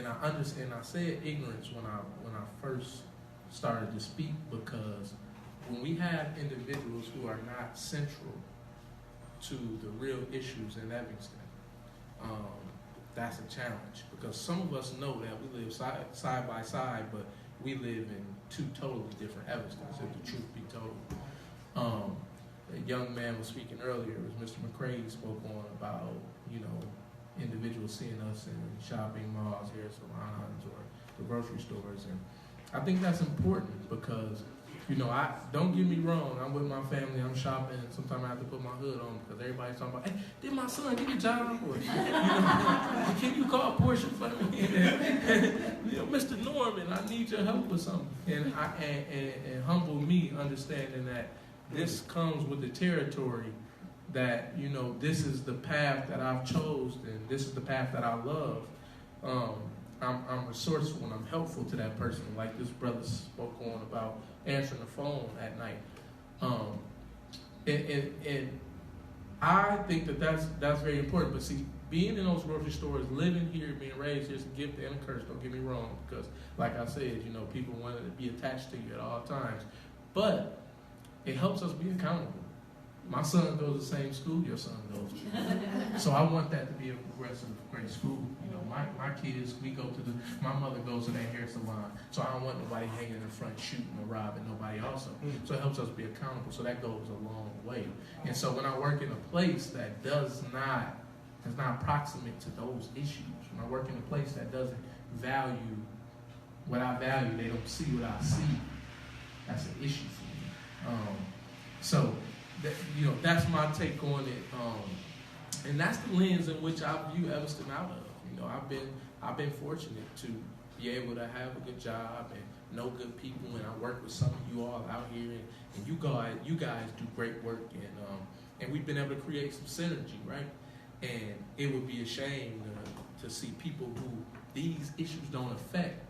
I understand. I said ignorance when I first started to speak, because when we have individuals who are not central to the real issues in Evanston, that's a challenge, because some of us know that we live side by side, but we live in two totally different Evanstons, if the truth be told. A young man was speaking earlier, it was Mr. Mccray spoke on about, individuals seeing us in shopping malls, hair salons, or the grocery stores, and I think that's important because, I don't get me wrong, I'm with my family, I'm shopping, and sometimes I have to put my hood on because everybody's talking about, hey, did my son get a job? Or, can you call Porschia for me? Mr. Norman, I need your help with something. And humble me, understanding that this comes with the territory that, this is the path that I've chosen, and this is the path that I love. I'm resourceful and I'm helpful to that person, like this brother spoke on about answering the phone at night. And I think that's very important. But see, being in those grocery stores, living here, being raised here is a gift and a curse, don't get me wrong, because like I said, people want to be attached to you at all times. But it helps us be accountable. My son goes to the same school your son goes to. So I want that to be a progressive, great school. My kids, my mother goes to that hair salon. So I don't want nobody hanging in front shooting or robbing nobody also. So it helps us be accountable. So that goes a long way. And so when I work in a place that is not proximate to those issues, when I work in a place that doesn't value what I value, they don't see what I see, that's an issue for me. So that's my take on it, and that's the lens in which I view Evanston out of. I've been fortunate to be able to have a good job and know good people, and I work with some of you all out here, and you guys do great work, and we've been able to create some synergy, right? And it would be a shame to see people who these issues don't affect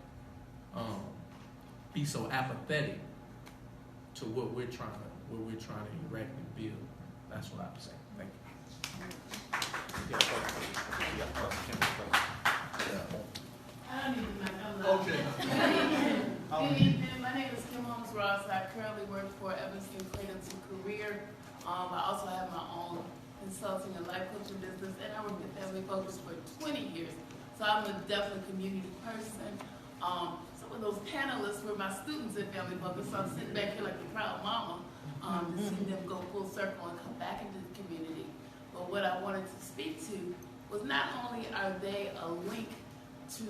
be so apathetic to what we're trying to erect and build. That's what I would say. Thank you. I don't even know. Okay. My name is Kim Holmes Ross. I currently work for Evanston Cradle to Career. I also have my own consulting and life coaching business, and I work with Family Focus for 20 years. So I'm a definitely community person. Some of those panelists were my students at Family Focus, so I'm sitting back here like the proud mama to see them go full circle and come back into the community. But what I wanted to speak to was not only are they a link to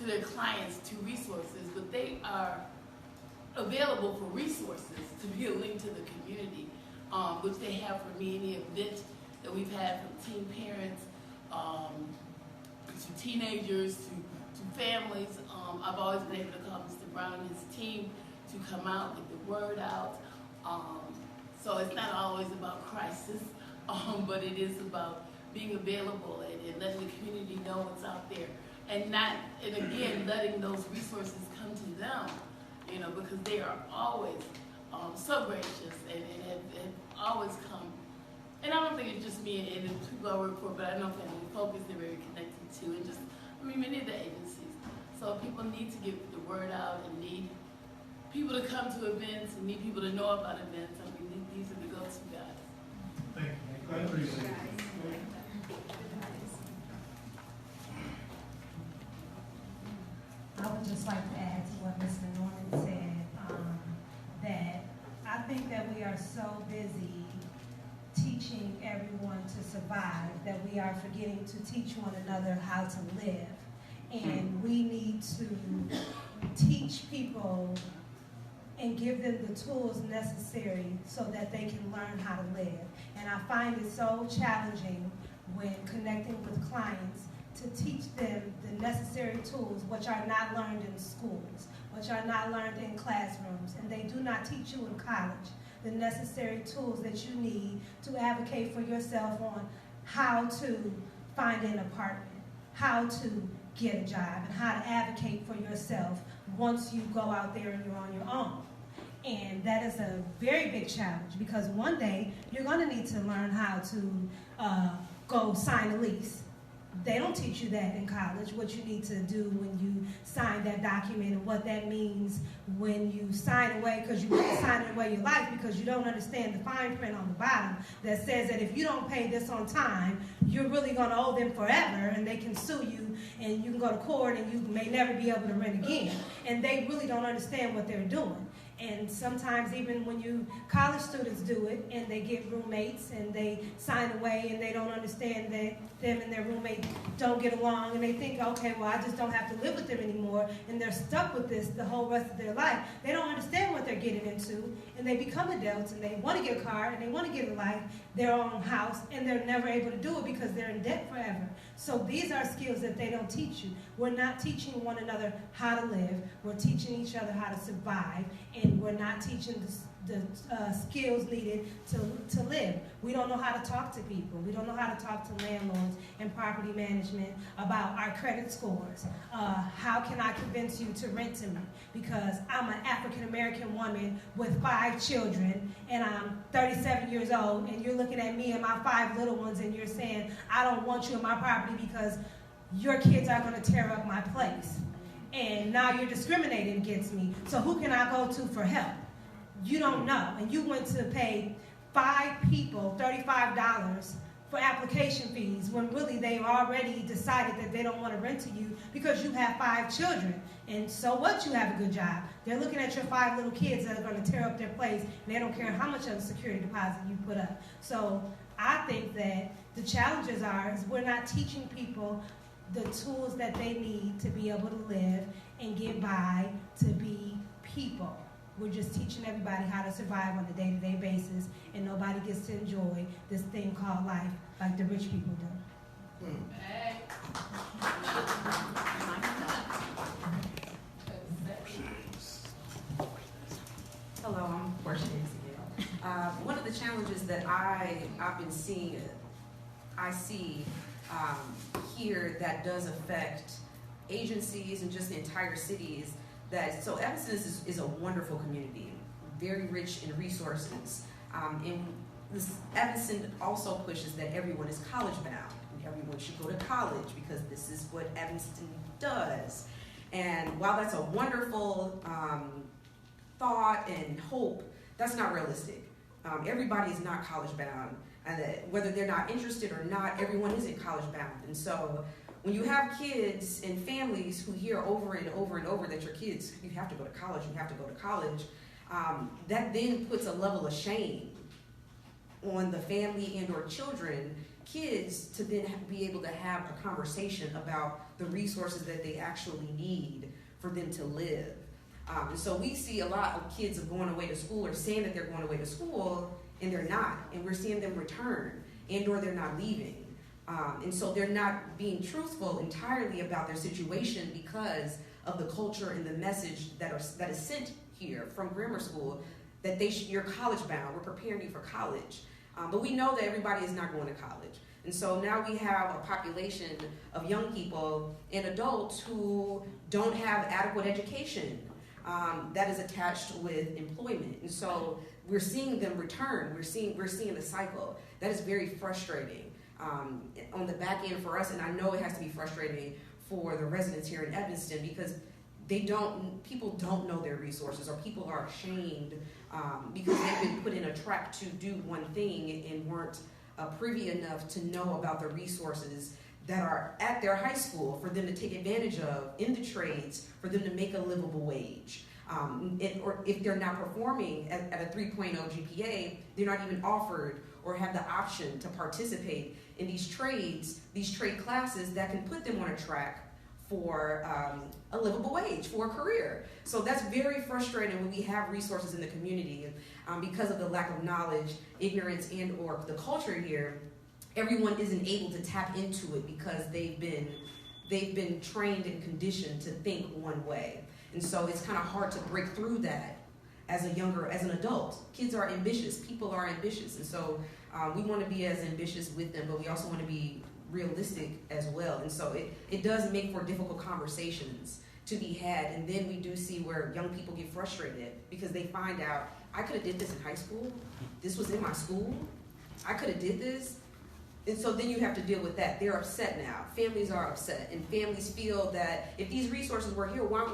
their clients, to resources, but they are available for resources to be a link to the community, which they have for me. Any event that we've had from teen parents to teenagers to families, I've always been able to call Mr. Brown and his team to come out, get the word out. So it's not always about crisis, but it is about being available and letting the community know what's out there. And again, letting those resources come to them, because they are always so gracious and have always come. And I don't think it's just me and the people I work for, but I know Family Focus, they're very connected to, and just, many of the agencies. So people need to get the word out and need people to come to events and need people to know about events. These are the go-to guys. Thank you. I appreciate it. I would just like to add to what Mr. Norman said, that I think that we are so busy teaching everyone to survive that we are forgetting to teach one another how to live. And we need to teach people and give them the tools necessary so that they can learn how to live. And I find it so challenging when connecting with clients to teach them the necessary tools which are not learned in schools, which are not learned in classrooms, and they do not teach you in college the necessary tools that you need to advocate for yourself on how to find an apartment, how to get a job, and how to advocate for yourself once you go out there and you're on your own. And that is a very big challenge, because one day you're going to need to learn how to go sign a lease. They don't teach you that in college, what you need to do when you sign that document and what that means when you sign away, because you want to sign away your life because you don't understand the fine print on the bottom that says that if you don't pay this on time, you're really going to owe them forever, and they can sue you, and you can go to court, and you may never be able to rent again. And they really don't understand what they're doing. And sometimes even when college students do it and they get roommates and they sign away and they don't understand that them and their roommate don't get along, and they think, okay, well, I just don't have to live with them anymore, and they're stuck with this the whole rest of their life. They don't understand what they're getting into, and they become adults and they want to get a car and they want to get a life, their own house, and they're never able to do it because they're in debt forever. So these are skills that they don't teach you. We're not teaching one another how to live. We're teaching each other how to survive, and we're not teaching the skills needed to live. We don't know how to talk to people. We don't know how to talk to landlords and property management about our credit scores. How can I convince you to rent to me? Because I'm an African-American woman with 5 children, and I'm 37 years old, and you're looking at me and my 5 little ones, and you're saying, I don't want you in my property because your kids are going to tear up my place. And now you're discriminating against me. So who can I go to for help? You don't know. And you went to pay 5 people $35 for application fees when really they've already decided that they don't want to rent to you because you have 5 children. And so what? You have a good job. They're looking at your 5 little kids that are going to tear up their place, and they don't care how much of a security deposit you put up. So I think that the challenges is we're not teaching people the tools that they need to be able to live and get by, to be people. We're just teaching everybody how to survive on a day-to-day basis, and nobody gets to enjoy this thing called life like the rich people do. Hey. Hello, I'm Porschia again. One of the challenges that I've been seeing, I see here that does affect agencies and just the entire cities. So Evanston is a wonderful community, very rich in resources. And Evanston also pushes that everyone is college bound and everyone should go to college because this is what Evanston does. And while that's a wonderful thought and hope, that's not realistic. Everybody is not college bound, and whether they're not interested or not, everyone isn't college bound. And so when you have kids and families who hear over and over and over that your kids, you have to go to college, that then puts a level of shame on the family and or kids to then be able to have a conversation about the resources that they actually need for them to live. And so we see a lot of kids are going away to school or saying that they're going away to school, and they're not. And we're seeing them return, and or they're not leaving. And so they're not being truthful entirely about their situation because of the culture and the message that is sent here from grammar school that you're college bound. We're preparing you for college. But we know that everybody is not going to college. And so now we have a population of young people and adults who don't have adequate education that is attached with employment. And so we're seeing them return. We're seeing the cycle. That is very frustrating on the back end for us, and I know it has to be frustrating for the residents here in Evanston because people don't know their resources, or people are ashamed because they've been put in a track to do one thing and weren't privy enough to know about the resources that are at their high school for them to take advantage of in the trades, for them to make a livable wage. Or if they're not performing at a 3.0 GPA, they're not even offered or have the option to participate in these trade classes that can put them on a track for a livable wage, for a career. So that's very frustrating when we have resources in the community because of the lack of knowledge, ignorance, and or the culture here. Everyone isn't able to tap into it because they've been trained and conditioned to think one way. And so it's kind of hard to break through that as an adult. Kids are ambitious, people are ambitious, and so we want to be as ambitious with them, but we also want to be realistic as well. And so it does make for difficult conversations to be had, and then we do see where young people get frustrated because they find out, I could have did this in high school, this was in my school, I could have did this, And so then you have to deal with that. They're upset now. Families are upset, and families feel that if these resources were here, why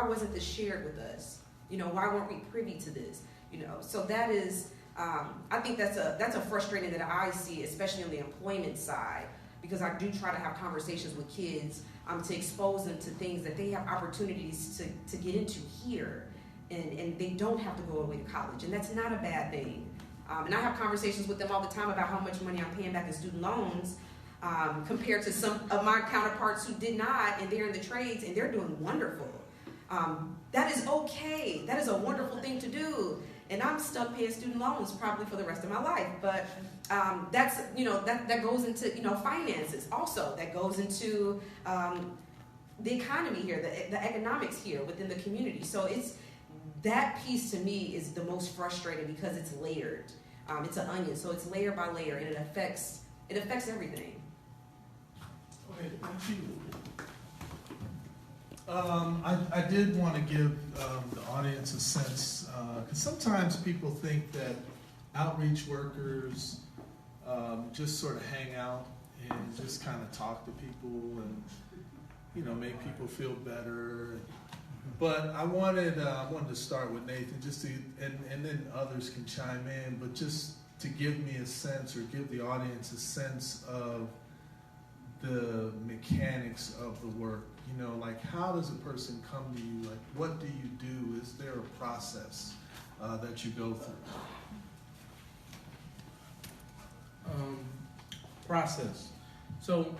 wasn't this shared with us? Why weren't we privy to this? So that is, I think that's a frustrating that I see, especially on the employment side, because I do try to have conversations with kids to expose them to things that they have opportunities to get into here, and they don't have to go away to college, and that's not a bad thing. And I have conversations with them all the time about how much money I'm paying back in student loans compared to some of my counterparts who did not, and they're in the trades, and they're doing wonderful. That is okay. That is a wonderful thing to do. And I'm stuck paying student loans probably for the rest of my life. But that's, that goes into, finances also. That goes into the economy here, the economics here within the community. So that piece to me is the most frustrating because it's layered. It's an onion, so it's layer by layer, and it affects everything. Okay, thank you. I did want to give the audience a sense, because sometimes people think that outreach workers just sort of hang out and just kind of talk to people and make people feel better. But I wanted to start with Nathan, just to, and then others can chime in, but just to give me a sense, or give the audience a sense of the mechanics of the work. Like, how does a person come to you? Like, what do you do? Is there a process that you go through? Process. So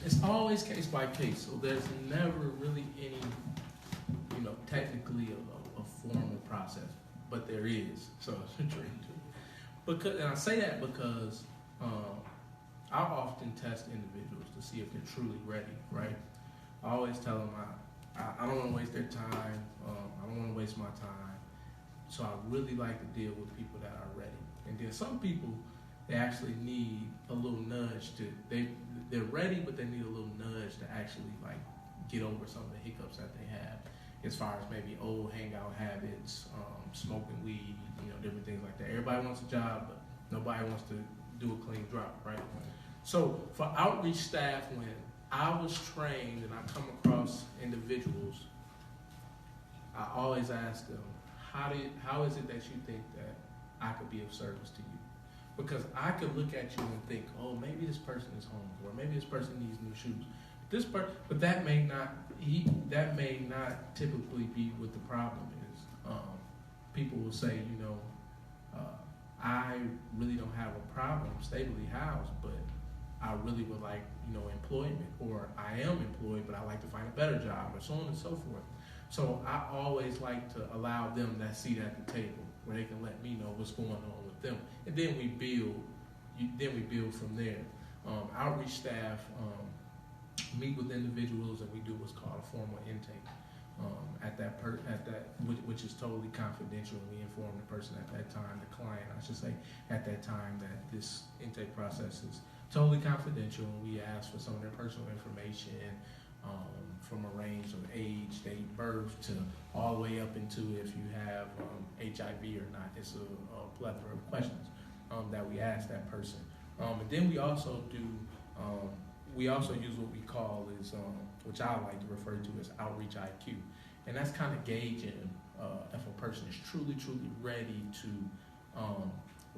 it's always case by case. So there's never really any, technically a formal process, but there is. So it's intriguing too. And I say that because I often test individuals to see if they're truly ready, right? I always tell them I don't want to waste their time. I don't want to waste my time. So I really like to deal with people that are ready. And then some people, they actually need a little nudge they're ready, but they need a little nudge to actually get over some of the hiccups that they have, as far as maybe old hangout habits, smoking weed, different things like that. Everybody wants a job, but nobody wants to do a clean drop, right? So for outreach staff, when I was trained and I come across individuals, I always ask them, how is it that you think that I could be of service to you? Because I could look at you and think, oh, maybe this person is hungry, or maybe this person needs new shoes. But that may not typically be what the problem is. People will say, I really don't have a problem stably housed, but I really would like, employment, or I am employed, but I like to find a better job, or so on and so forth. So I always like to allow them that seat at the table where they can let me know what's going on with them, and then we build from there. Outreach staff meet with individuals, and we do what's called a formal intake. Which is totally confidential, and we inform the person at that time, the client, I should say, at that time, that this intake process is totally confidential, and we ask for some of their personal information, from a range of age, date, birth, to all the way up into if you have HIV or not. It's a plethora of questions that we ask that person. And then we also do, we also use what we call is, which I like to refer to as outreach IQ. And that's kind of gauging if a person is truly ready to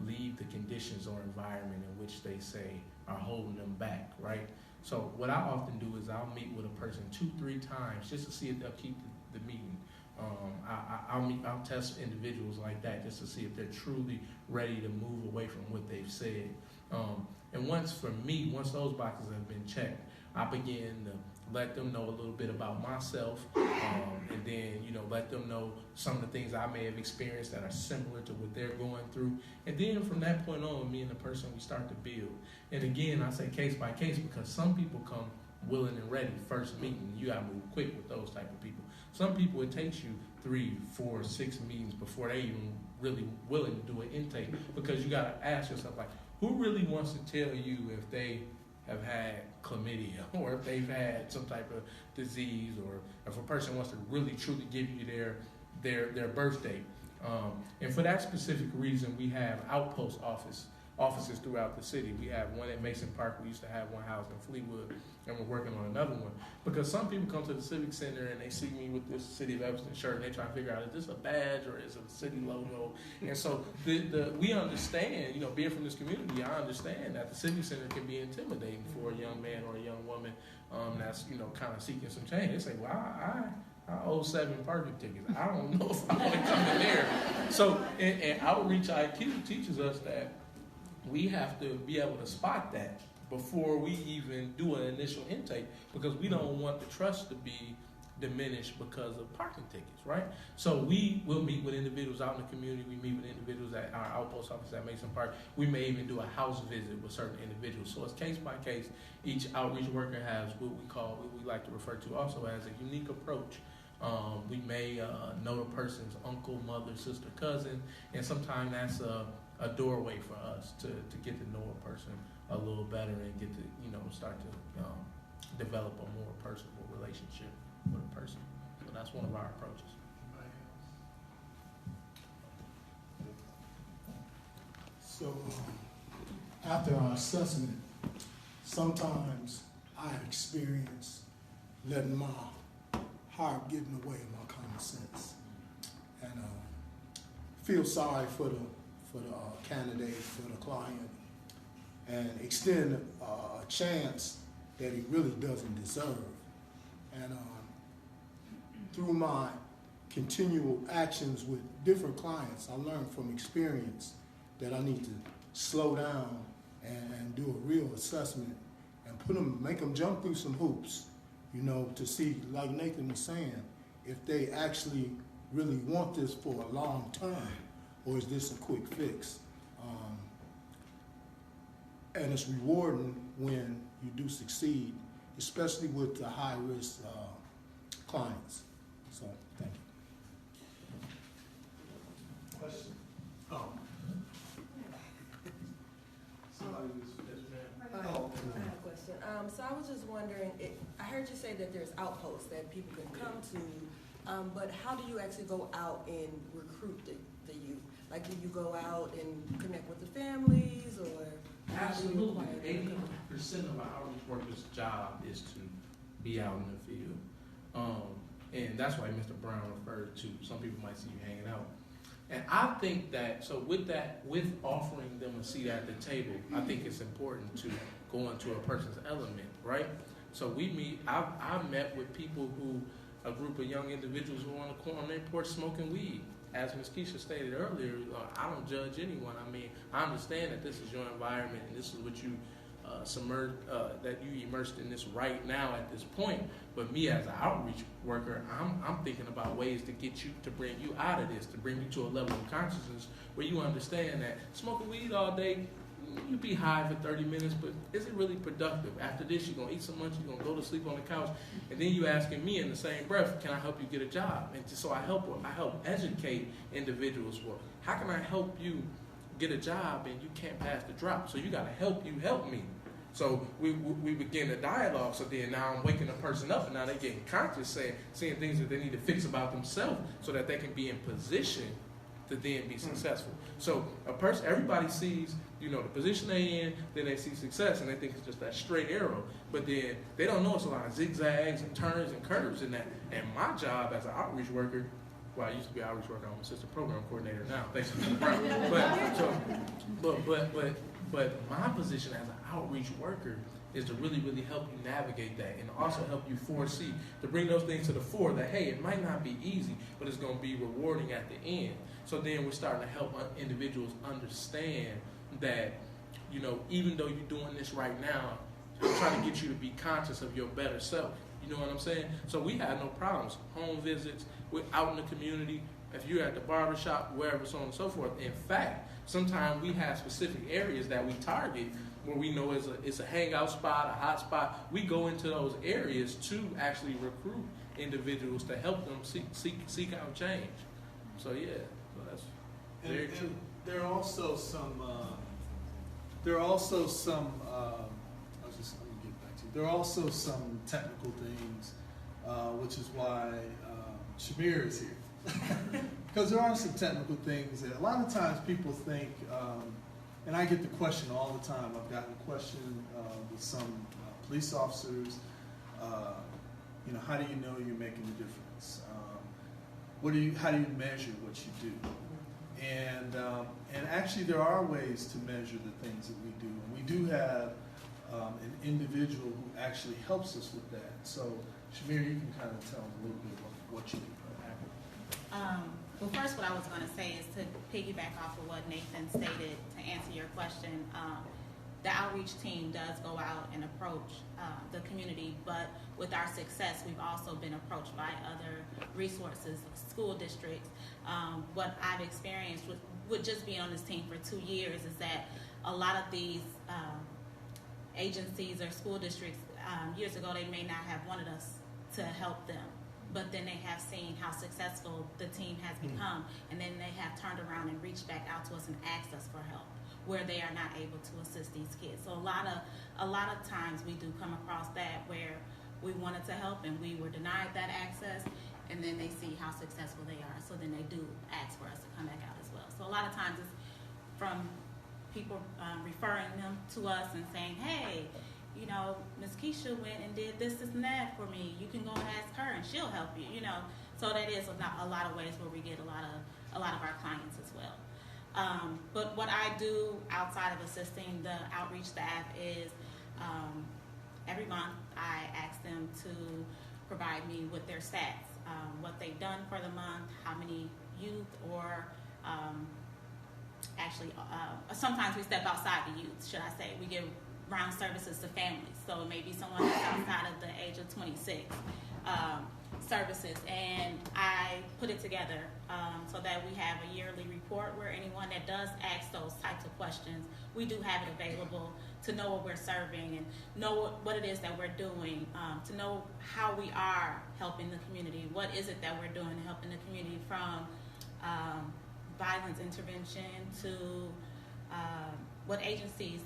leave the conditions or environment in which they say are holding them back, right? So what I often do is I'll meet with a person 2-3 times just to see if they'll keep the meeting. I'll test individuals like that just to see if they're truly ready to move away from what they've said. And once those boxes have been checked, I begin to let them know a little bit about myself, and then, let them know some of the things I may have experienced that are similar to what they're going through. And then from that point on, me and the person, we start to build. And again, I say case by case, because some people come willing and ready first meeting. You gotta move quick with those type of people. Some people, it takes you 3, 4, 6 meetings before they even really willing to do an intake, because you gotta ask yourself, who really wants to tell you if they have had chlamydia, or if they've had some type of disease, or if a person wants to really truly give you their birth date. And for that specific reason, we have outpost office offices throughout the city. We have one at Mason Park. We used to have one house in Fleetwood, and we're working on another one. Because some people come to the Civic Center and they see me with this City of Evanston shirt, and they try to figure out, is this a badge or is it a city logo? And so we understand, you know, being from this community, I understand that the Civic Center can be intimidating for a young man or a young woman that's, you know, kind of seeking some change. They say, well, I owe 7 parking tickets. I don't know if I want to come in there. So, and Outreach IQ teaches us that we have to be able to spot that before we even do an initial intake, because we don't want the trust to be diminished because of parking tickets, right? So we will meet with individuals out in the community. We meet with individuals at our outpost office at Mason Park. We may even do a house visit with certain individuals. So it's case by case. Each outreach worker has what we like to refer to also as a unique approach. We may know the person's uncle, mother, sister, cousin, and sometimes that's a doorway for us to get to know a person a little better and get to, you know, start to develop a more personal relationship with a person. So that's one of our approaches. So after our assessment, sometimes I experience letting my heart getting away in my common sense, and feel sorry for the candidate, for the client, and extend a chance that he really doesn't deserve. And through my continual actions with different clients, I learned from experience that I need to slow down and do a real assessment and make them jump through some hoops, you know, to see, like Nathan was saying, if they actually really want this for a long term, or is this a quick fix? And it's rewarding when you do succeed, especially with the high-risk clients. So, thank you. Question? Oh. Somebody was, I have a question. So I was just wondering, I heard you say that there's outposts that people can come to, but how do you actually go out and recruit the youth? Like, do you go out and connect with the families, or? Absolutely. 80% of our outreach workers' job is to be out in the field. And that's why Mr. Brown referred to, some people might see you hanging out. And I think that, so with offering them a seat at the table, I think it's important to go into a person's element, right? So we meet, I've met with people a group of young individuals who are on the corner on their porch smoking weed. As Ms. Keisha stated earlier, I don't judge anyone. I mean, I understand that this is your environment and this is what you that you immersed in this right now at this point. But me as an outreach worker, I'm thinking about ways to get you, to bring you out of this, to bring you to a level of consciousness where you understand that smoking weed all day, you be high for 30 minutes, but is it really productive? After this, you're going to eat so much, you're going to go to sleep on the couch, and then you asking me in the same breath, can I help you get a job? And so I help educate individuals. Well, how can I help you get a job and you can't pass the drop? So you got to help me. So we begin a dialogue. So then now I'm waking a person up, and now they're getting conscious, seeing things that they need to fix about themselves so that they can be in position to then be successful. So everybody sees, you know, the position they in, then they see success, and they think it's just that straight arrow. But then they don't know it's a lot of zigzags and turns and curves in that. And my job as an outreach worker, well, I used to be an outreach worker, I'm assistant program coordinator now, thanks to Mr. Brown. But my position as an outreach worker is to really, really help you navigate that, and also help you foresee, to bring those things to the fore that, hey, it might not be easy, but it's going to be rewarding at the end. So then we're starting to help individuals understand that, you know, even though you're doing this right now, I'm trying to get you to be conscious of your better self. You know what I'm saying? So we have no problems. Home visits, we're out in the community, if you're at the barbershop, wherever, so on and so forth. In fact, sometimes we have specific areas that we target where we know it's a hangout spot, a hot spot. We go into those areas to actually recruit individuals to help them seek out change. So yeah, so that's very true. There are also some. There are also some technical things, which is why Shamir is here, because there are some technical things that a lot of times people think, and I get the question all the time. I've gotten the question with some police officers, how do you know you're making a difference? How do you measure what you do? And actually there are ways to measure the things that we do. And we do have an individual who actually helps us with that. So Shamir, you can kind of tell them a little bit what you do. Well, first what I was going to say is to piggyback off of what Nathan stated to answer your question. The outreach team does go out and approach the community, but with our success, we've also been approached by other resources, school districts. What I've experienced with just being on this team for 2 years is that a lot of these agencies or school districts, years ago, they may not have wanted us to help them, but then they have seen how successful the team has become, and then they have turned around and reached back out to us and asked us for help where they are not able to assist these kids. So a lot of times we do come across that where we wanted to help and we were denied that access, and then they see how successful they are, so then they do ask for us to come back out as well. So a lot of times it's from people referring them to us and saying, hey, Miss Keisha went and did this and that for me. You can go and ask her and she'll help you, So that is a lot of ways where we get a lot of our clients as well. But what I do outside of assisting the outreach staff is every month I ask them to provide me with their stats, what they've done for the month, how many youth, or sometimes we step outside the youth, should I say. We give round services to families. So it may be someone that's outside of the age of 26 services. And I put it together so that we have a yearly report where anyone that does ask those types of questions, we do have it available to know what we're serving and know what it is that we're doing, to know how we are helping the community. What is it that we're doing helping the community, from violence intervention to what agencies,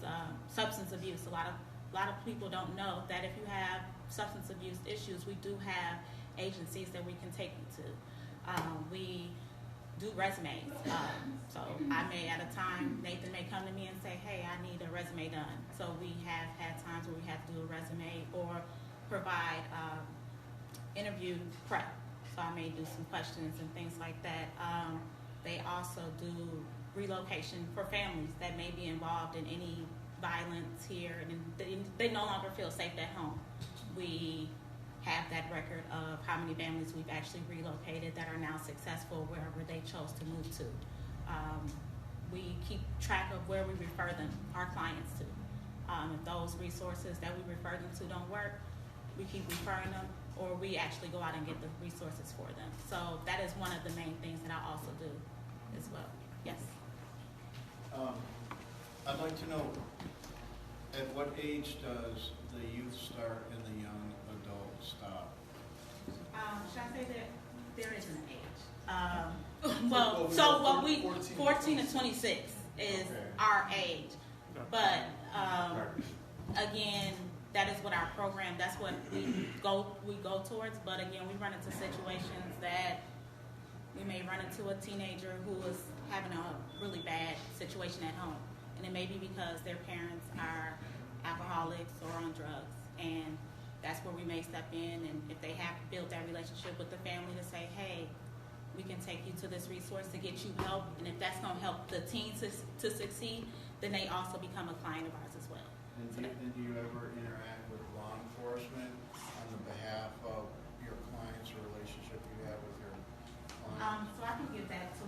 substance abuse. A lot of people don't know that if you have substance abuse issues, we do have agencies that we can take you to. We do resumes. So I may, at a time, Nathan may come to me and say, hey, I need a resume done. So we have had times where we have to do a resume or provide interview prep. So I may do some questions and things like that. They also do relocation for families that may be involved in any violence here and they no longer feel safe at home. We have that record of how many families we've actually relocated that are now successful wherever they chose to move to. We keep track of where we refer them, our clients to. If those resources that we refer them to don't work, we keep referring them, or we actually go out and get the resources for them. So that is one of the main things that I also do as well. Yes? I'd like to know, at what age does the youth start and the young adult stop? Should I say that there isn't an age? So 14 to 26 is our age. But again, that is what our program, that's what we go towards. But again, we run into situations that we may run into a teenager who is having a really bad situation at home. And it may be because their parents are alcoholics or on drugs. And that's where we may step in, and if they have built that relationship with the family to say, hey, we can take you to this resource to get you help, and if that's going to help the teens to succeed, then they also become a client of ours as well. And do you ever interact with law enforcement on the behalf of your clients or relationship you have with your clients? So I can give that to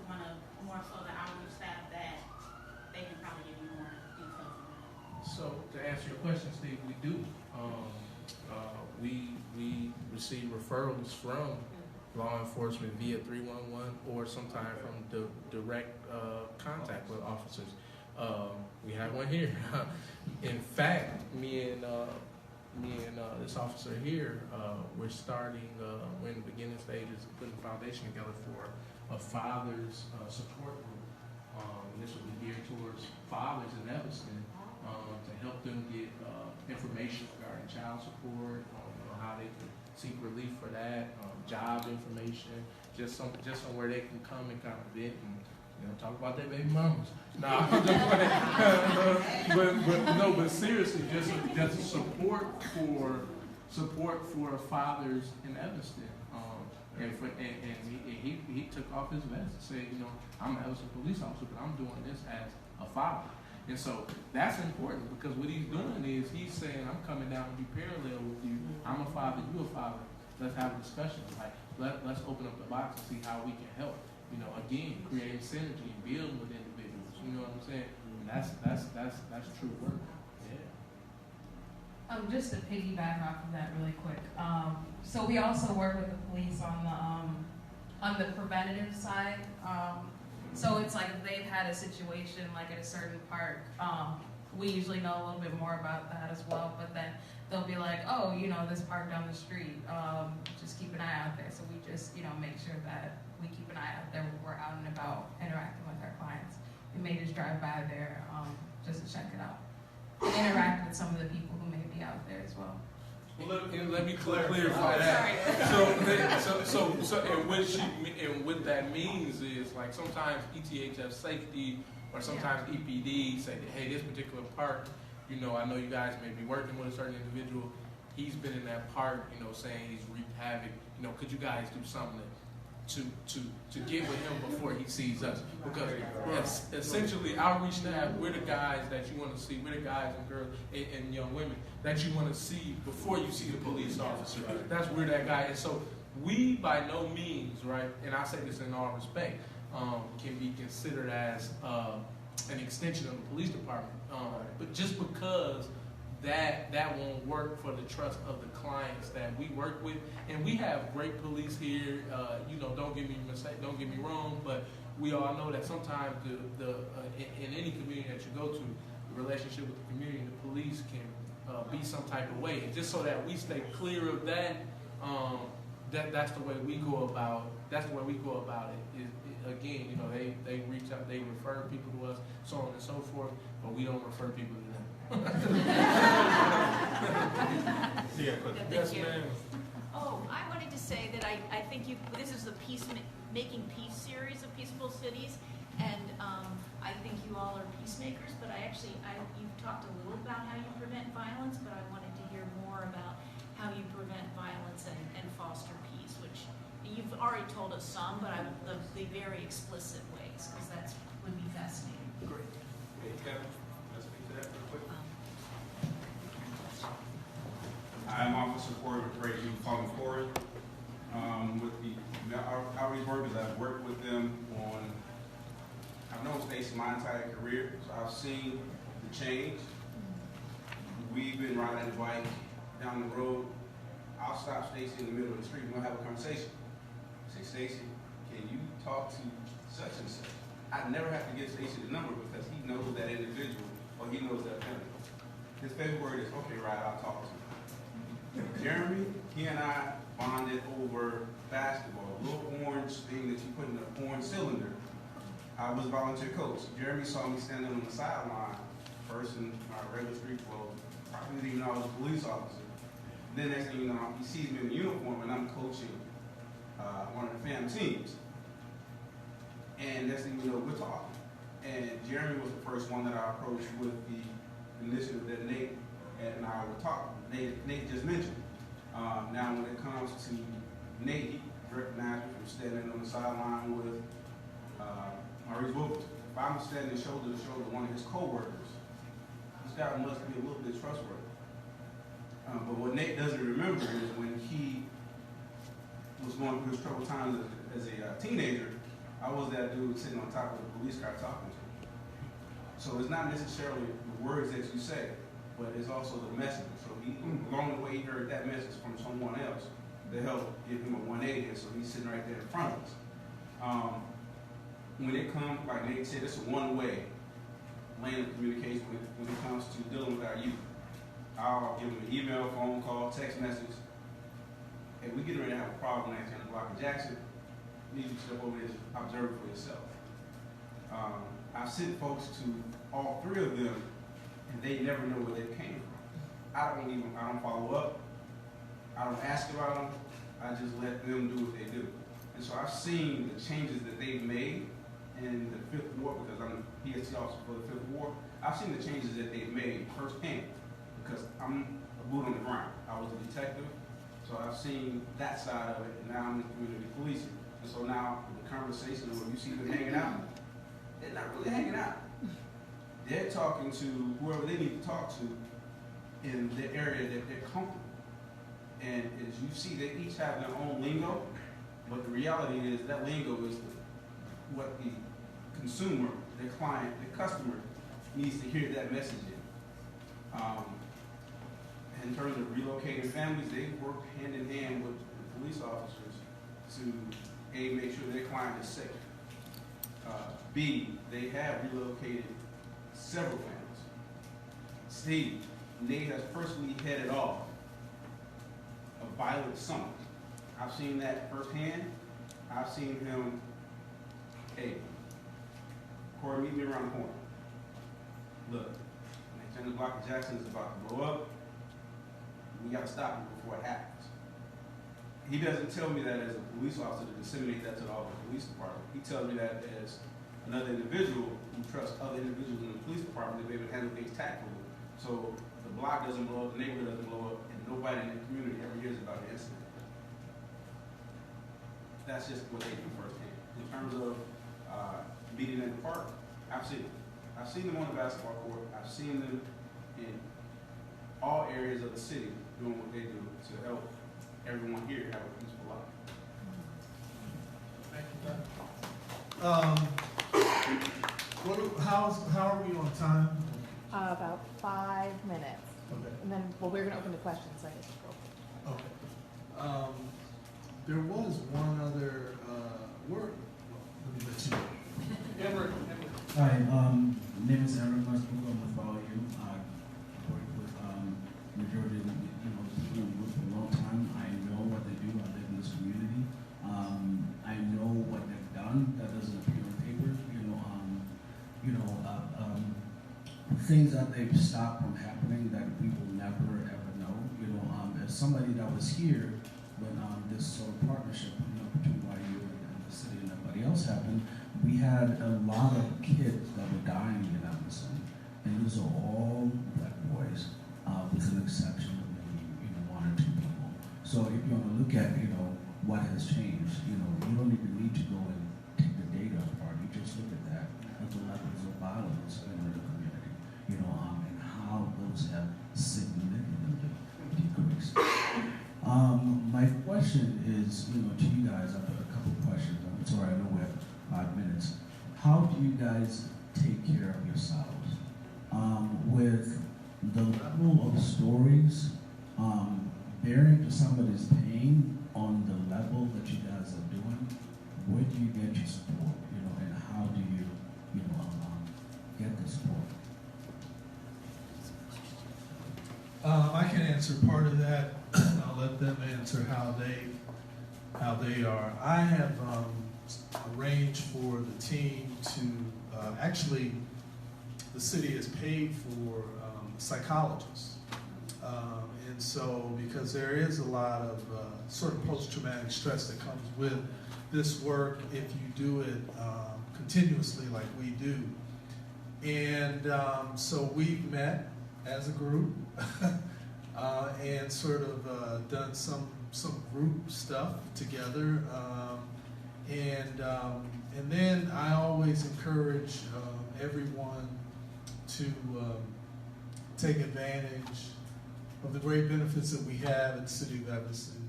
more so the outreach staff that they can probably give you more details on that. So to answer your question, Steve, we do. We receive referrals from law enforcement via 311 or sometimes from the direct contact with officers. We have one here. In fact, me and this officer here, we're starting, we're in the beginning stages of putting the foundation together for a father's support group. This will be geared towards fathers in Evanston to help them get information regarding child support, how they can seek relief for that, job information, just somewhere they can come and kind of vent and You know, talk about their baby mamas. Nah, I'm just playing. but seriously, just support for fathers in Evanston. And he took off his vest and said, you know, I'm an Evanston police officer, but I'm doing this as a father. And so that's important, because what he's doing is he's saying, I'm coming down to be parallel with you. I'm a father, you a father. Let's have a discussion. Like, let's open up the box and see how we can help. You know, again, creating synergy and building with individuals. You know what I'm saying? And that's true work. Yeah. Just to piggyback off of that really quick. So we also work with the police on the preventative side. So it's like if they've had a situation like at a certain park, we usually know a little bit more about that as well. But then they'll be like, oh, you know, this park down the street, just keep an eye out there. So we just, you know, make sure that we keep an eye out there when we're out and about interacting with our clients. We may just drive by there just to check it out. Interact with some of the people who may be out there as well. Well, let me clarify that. So, and what that means is, like, sometimes ETHF safety or sometimes EPD say that, hey, this particular park, you know, I know you guys may be working with a certain individual. He's been in that park, you know, saying he's wreaked havoc. You know, could you guys do something to get with him before he sees us? Because essentially, outreach now, we're the guys that you want to see. We're the guys and girls and young women that you want to see before you see the police officer. We're that guy. And so we, by no means, right, and I say this in all respect, can be considered as an extension of the police department. But just because that won't work for the trust of the clients that we work with. And we have great police here. You know, don't get me wrong, but we all know that sometimes in any community that you go to, the relationship with the community and the police can be some type of way. And just so that we stay clear of that, that's the way we go about. That's the way we go about it. Again, you know, they reach out, they refer people to us, so on and so forth, but we don't refer people to them. Yes, ma'am. Oh, I wanted to say that I think this is the Making Peace series of Peaceful Cities, and I think you all are peacemakers, but you've talked a little about how you prevent violence, but I wanted to hear more about how you prevent violence and foster peace, which you've already told us some, but I would love the very explicit ways, because that would be fascinating. Great. Hey, Kevin, let's speak to that real quick. I'm Officer Corey Mccray, calling Corey. With the outreach workers, I've worked with them on, I've known Stacey my entire career, so I've seen the change. We've been riding the bike down the road. I'll stop Stacey in the middle of the street, we'll have a conversation. Say, Stacey, can you talk to such and such? I never have to give Stacey the number because he knows that individual or he knows that family. His favorite word is, okay, right, I'll talk to him. Jermey, he and I bonded over basketball, a little orange thing that you put in an orange cylinder. I was a volunteer coach. Jermey saw me standing on the sideline, first in my regular street clothes, probably didn't even know I was a police officer. Then next thing you know, he sees me in the uniform and I'm coaching one of the family teams. And next thing you know, we're talking. And Jermey was the first one that I approached with the initiative that Nate and I were talking. Nate just mentioned. Now when it comes to Nate, he recognized me from standing on the sideline with Maurice Wilkerson. If I'm standing shoulder to shoulder with one of his co-workers, this guy must be a little bit trustworthy. But what Nate doesn't remember is when he was going through his troubled times as a teenager, I was that dude sitting on top of the police car talking to him. So it's not necessarily the words that you say, but it's also the message. So along the way, he heard that message from someone else that helped give him a 180, so he's sitting right there in front of us. When it comes, like Nate said, it's a one-way lane of communication when it comes to dealing with our youth. I'll give them an email, phone call, text message. Hey, we get ready to have a problem next time, Block of Jackson. You need to step over there and observe it for yourself. I've sent folks to all three of them, and they never know where they came from. I don't follow up. I don't ask about them. I just let them do what they do. And so I've seen the changes that they've made in the 5th Ward, because I'm the PSC officer for the 5th Ward, I've seen the changes that they've made firsthand, because I'm a boot on the ground. I was a detective, so I've seen that side of it, and now I'm in community policing. And so now, the conversation where you see them hanging out, they're not really hanging out. They're talking to whoever they need to talk to in the area that they're comfortable. And as you see, they each have their own lingo, but the reality is that lingo is what the consumer, the client, the customer needs to hear that message in terms of relocating families, they work hand in hand with the police officers to A, make sure their client is safe. B, they have relocated several families. C, Nate has personally headed off a violent summer. I've seen that firsthand. I've seen him, hey, Corey, meet me around the corner. Look, next time the block of Jackson is about to blow up, we got to stop it before it happens. He doesn't tell me that as a police officer to disseminate that to all the police department. He tells me that as another individual who trusts other individuals in the police department to be able to handle things tactfully. So the block doesn't blow up, the neighborhood doesn't blow up, and nobody in the community ever hears about the incident. That's just what they do firsthand. In terms of meeting in the park, I've seen them. I've seen them on the basketball court. I've seen them in all areas of the city doing what they do to help everyone here have a peaceful life. Thank you, how are we on time? About 5 minutes. Okay. And then, well, we're going to open the questions. So I need to go. Okay. There was one other word. Let me let you know. Edward. Hi, name is Aaron. Nice to follow you. I work with majority of the people for a long time. I know what they do. I live in this community. I know what they've done. That doesn't appear on paper. Things that they've stopped from happening that we will never ever know. As somebody that was here when this sort of partnership, between YU and the city and everybody else happened, we had a lot of kids that were dying in Evanston, and those are all black boys, with an exception of maybe 1 or 2 people. So if you want to look at what has changed, you don't even need to go and take the data apart. You just look at that at the levels of violence in the community, and how those have significantly decreased. My question is, to you guys, I've got a couple of questions. I'm sorry, I know we have 5 minutes. How do you guys take care of yourselves? With the level of stories, bearing to somebody's pain on the level that you guys are doing, where do you get your support? And how do you, get the support? I can answer part of that. I'll let them answer how they are. I have arranged for the team to actually, the city has paid for psychologists, and so because there is a lot of sort of post-traumatic stress that comes with this work if you do it continuously like we do, and so we've met as a group and sort of done some group stuff together, and then I always encourage everyone to take advantage of the great benefits that we have in the city of Evanston.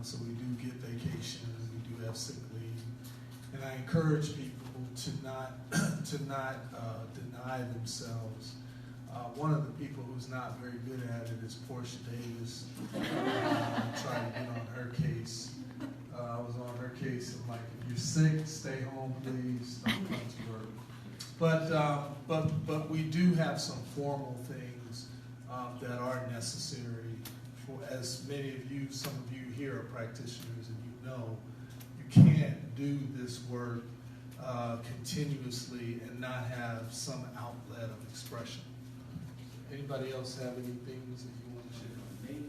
So we do get vacation and we do have sick leave, and I encourage people to not deny themselves. One of the people who's not very good at it is Porschia Davis. Trying to get on her case. I was on her case. I'm like, if you're sick, stay home, please. Don't come to work. But we do have some formal things that are necessary. For as many of you, some of you here are practitioners, and you can't do this work continuously and not have some outlet of expression. Anybody else have any things that you want to share with me?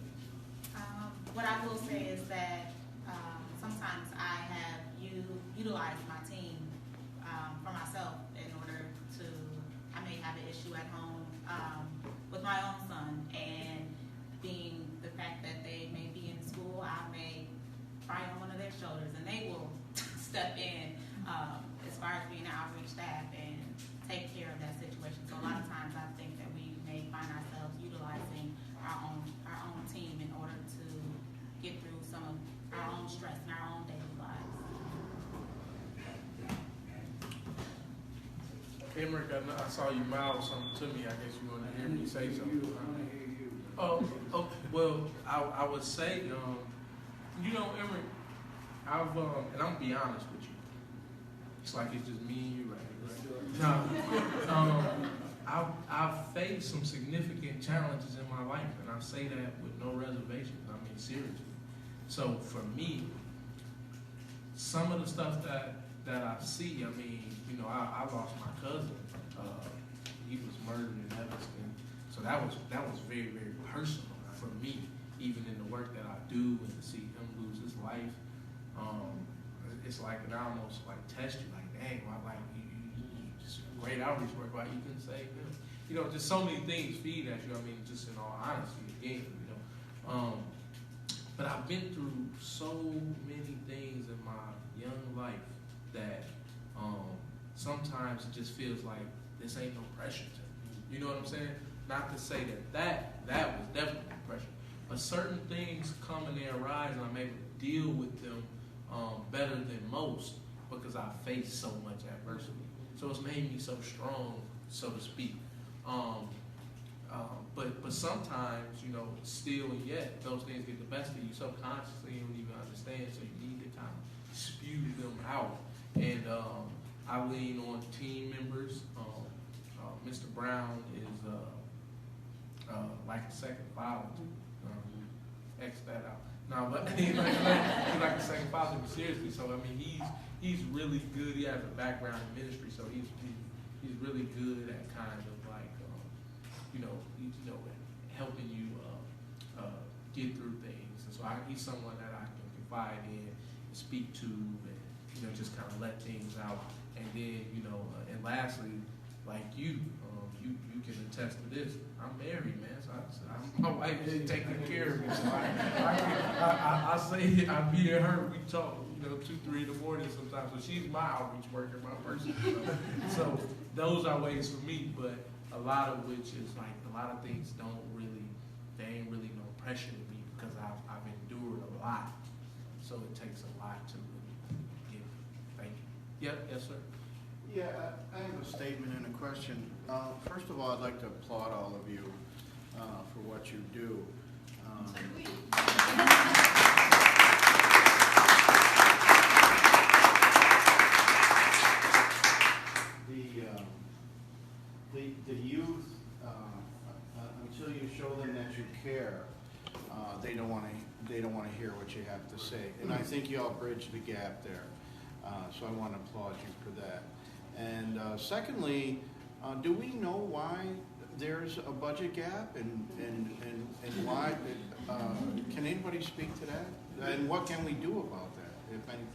What I will say is that sometimes I have utilized my team for myself in order to, I may have an issue at home with my own son, and being the fact that they may be in school, I may cry on one of their shoulders, and they will step in as far as being an outreach staff and take care of that situation. So a lot of times I think that we may find ourselves utilizing our own team in order to get through some of our own stress in our own daily lives. Emmerich, I saw you mouth something to me. I guess you want to hear me say something. Oh, well, I would say, you know, Emmerich, and I'm gonna be honest with you. It's like it's just me and you, right? I've faced some significant challenges in my life, and I say that with no reservations. I mean, seriously. So for me, some of the stuff that I see, I mean, you know, I lost my cousin. He was murdered in Evanston. So that was very, very personal for me, even in the work that I do, and to see him lose his life. It's like it almost like test you, like, dang, like you just great outreach work, why you couldn't save him? You know, just so many things feed at you. I mean, just in all honesty, again, you know. But I've been through so many things in my young life that sometimes it just feels like this ain't no pressure to me. You know what I'm saying? Not to say that was definitely pressure, but certain things come and they arise, and I'm able to deal with them better than most because I faced so much adversity. So it's made me so strong, so to speak. But sometimes, you know, still and yet, those things get the best of you subconsciously. You don't even understand, so you need to kind of spew them out. And I lean on team members. Mr. Brown is like a second father. X that out. No, but he's like a second father, but seriously. So I mean, he's really good. He has a background in ministry, so he's really good at kind of like helping you get through things. And so he's someone that I can confide in, and speak to, and just kind of let things out. And then and lastly, like you can attest to this. I'm married, man. So my wife is taking care of me. So I say I be at her. We talk, 2-3 in the morning sometimes. So she's my outreach worker, my person. So those are ways for me. But a lot of which is like a lot of things they ain't really no pressure to me because I've endured a lot. So it takes a lot to really give. Thank you. Yep. Yes, sir. Yeah, I have a statement and a question. First of all, I'd like to applaud all of you for what you do. The youth, until you show them that you care, they don't want to hear what you have to say. And I think you all bridge the gap there. So I want to applaud you for that. And secondly, do we know why there's a budget gap and why? Can anybody speak to that? And what can we do about that, if anything?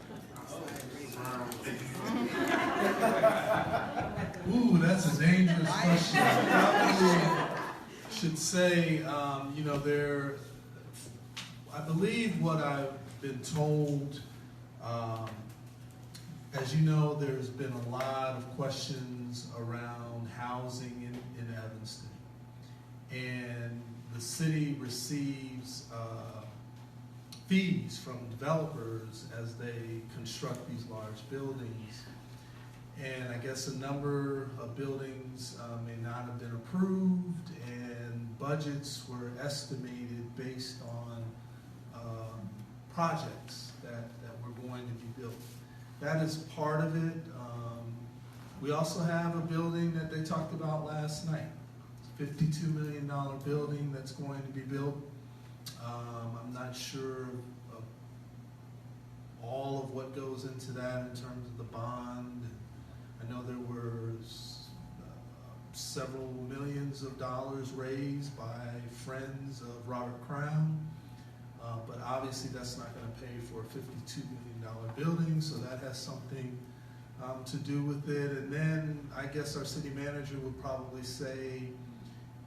Ooh, that's a dangerous question. I should say, I believe what I've been told. As you know, there's been a lot of questions around housing in Evanston. And the city receives fees from developers as they construct these large buildings. And I guess a number of buildings may not have been approved, and budgets were estimated based on projects that were going to be built. That is part of it. We also have a building that they talked about last night. It's a $52 million building that's going to be built. I'm not sure of all of what goes into that in terms of the bond. I know there were several millions of dollars raised by friends of Robert Crown. But obviously that's not going to pay for a $52 million building, so that has something to do with it. And then I guess our city manager would probably say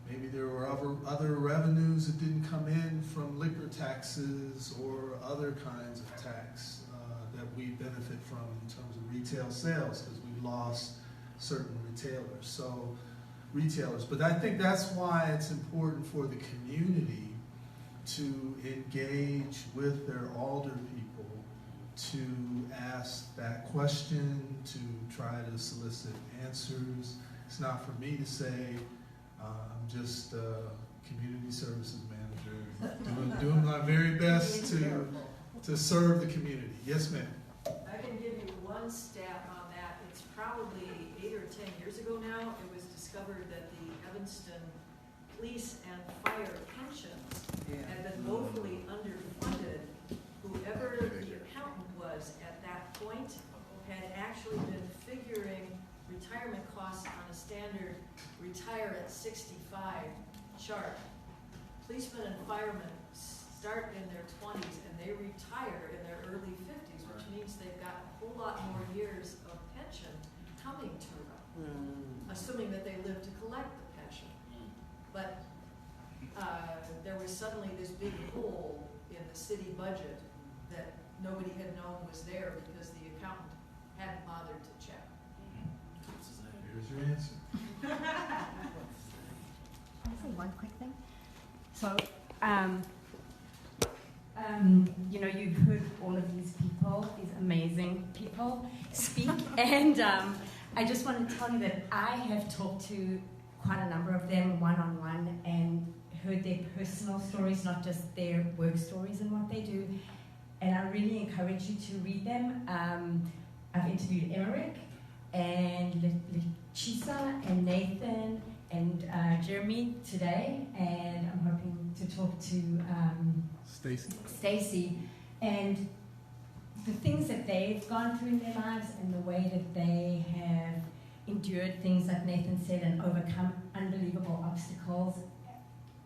maybe there were other revenues that didn't come in from liquor taxes or other kinds of tax that we benefit from in terms of retail sales, because we lost certain retailers. But I think that's why it's important for the community to engage with their alder people, to ask that question, to try to solicit answers. It's not for me to say, I'm just a community services manager, doing my very best to serve the community. Yes, ma'am. I can give you one stat on that. It's probably 8 or 10 years ago now. It was discovered that the Evanston police and fire pensions had been woefully underfunded. Whoever the accountant was at that point had actually been figuring retirement costs on a standard retire at 65 chart. Policemen and firemen start in their 20s and they retire in their early 50s, which means they've got a whole lot more years of pension coming to them, assuming that they live to collect the pension. But there was suddenly this big hole in the city budget that nobody had known was there because the accountant hadn't bothered to check. Here's your answer. Can I say one quick thing? So, you know, you've heard all of these people, these amazing people speak, and I just want to tell you that I have talked to quite a number of them one-on-one and heard their personal stories, not just their work stories and what they do, and I really encourage you to read them. I've interviewed Emmerich and Lachisa and Nathan and Jermey today, and I'm hoping to talk to Stacey, and the things that they've gone through in their lives and the way that they have endured things like Nathan said and overcome unbelievable obstacles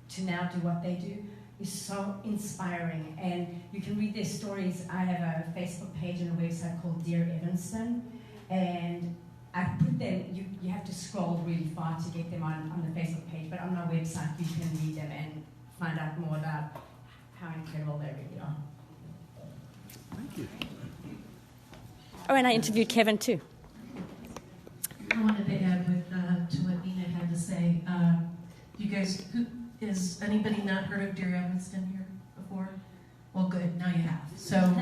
to now do what they do is so inspiring. And you can read their stories. I have a Facebook page and a website called Dear Evanston, and I put them, you have to scroll really far to get them on the Facebook page, but on my website you can read them and find out more about how incredible they really are. Thank you. Oh, and I interviewed Kevin too. I wanted to add to what Nina had to say. You guys, has anybody not heard of Dear Evanston here before? Well, good, now you have. So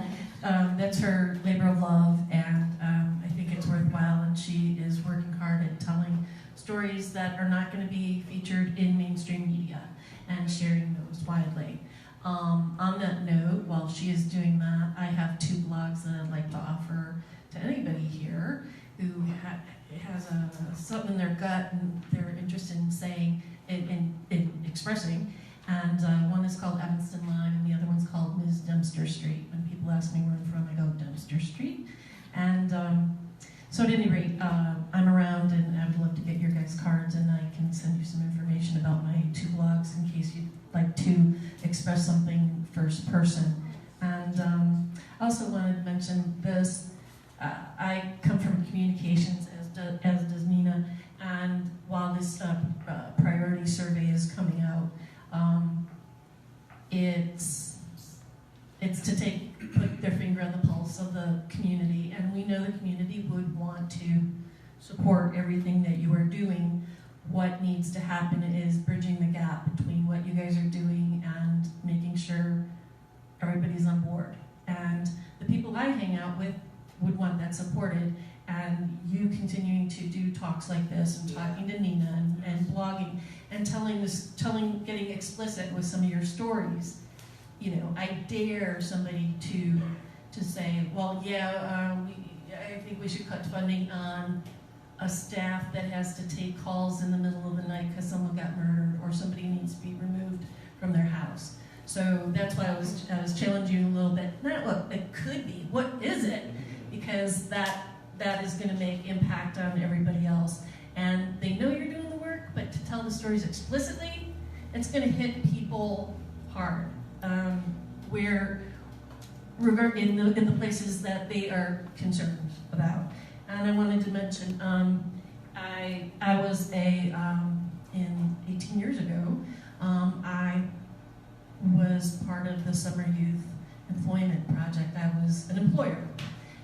that's her labor of love, and I think it's worthwhile, and she is working hard at telling stories that are not going to be featured in mainstream media and sharing those widely. On that note, while she is doing that, I have 2 blogs that I'd like to offer to anybody here who has something in their gut and they're interested in saying, in expressing. And one is called Evanston Line, and the other one's called Ms. Dempster Street. When people ask me where I'm from, I go, Dempster Street. And so at any rate, I'm around, and I'd love to get your guys' cards, and I can send you some information about my 2 blogs in case you'd like to express something first person. And I also wanted to mention this. I come from communications, as does Nina, and while this priority survey is coming out, it's to put their finger on the pulse of the community, and we know the community would want to support everything that you are doing. What needs to happen is bridging the gap between what you guys are doing and making sure everybody's on board. And the people I hang out with would want that supported, and you continuing to do talks like this and talking to Nina and blogging and getting explicit with some of your stories. You know, I dare somebody to say, well, yeah, I think we should cut funding on a staff that has to take calls in the middle of the night because someone got murdered or somebody needs to be removed from their house. So that's why I was challenging you a little bit. Not what it could be, what is it? Because that is going to make impact on everybody else. And they know you're doing the work, but to tell the stories explicitly, it's going to hit people hard. Where in the places that they are concerned about. and I wanted to mention, I was in 18 years ago, I was part of the Summer Youth Employment Project. I was an employer,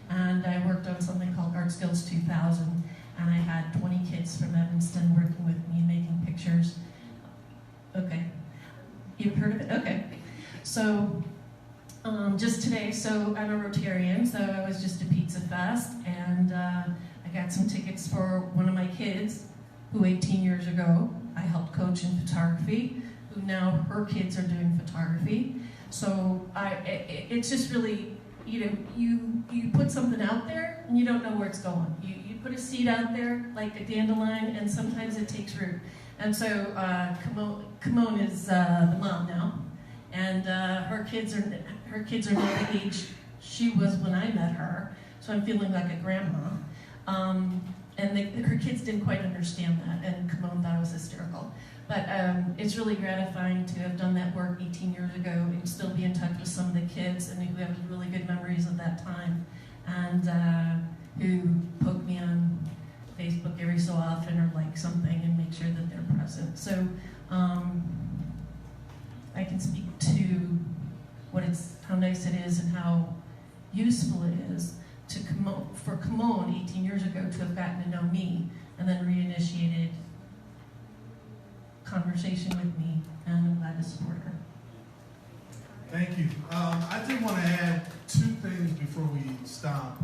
and I worked on something called Art Skills 2000, and I had 20 kids from Evanston working with me, making pictures. Okay, you've heard of it? Okay. So, just today, so I'm a Rotarian, so I was just at Pizza Fest, and I got some tickets for one of my kids, who 18 years ago, I helped coach in photography, who now her kids are doing photography. So it's just really, you put something out there, and you don't know where it's going. You put a seed out there, like a dandelion, and sometimes it takes root. And so Kimon is the mom now, and her kids are now the age she was when I met her. So I'm feeling like a grandma. And her kids didn't quite understand that, and Kimon thought it was hysterical. But it's really gratifying to have done that work 18 years ago and still be in touch with some of the kids and who have really good memories of that time, and who poke me on Facebook every so often or like something and make sure that they're present. So I can speak to how nice it is and how useful it is for Kimon 18 years ago to have gotten to know me and then reinitiated conversation with me, and I'm glad to support her. Thank you. I did want to add two things before we stop.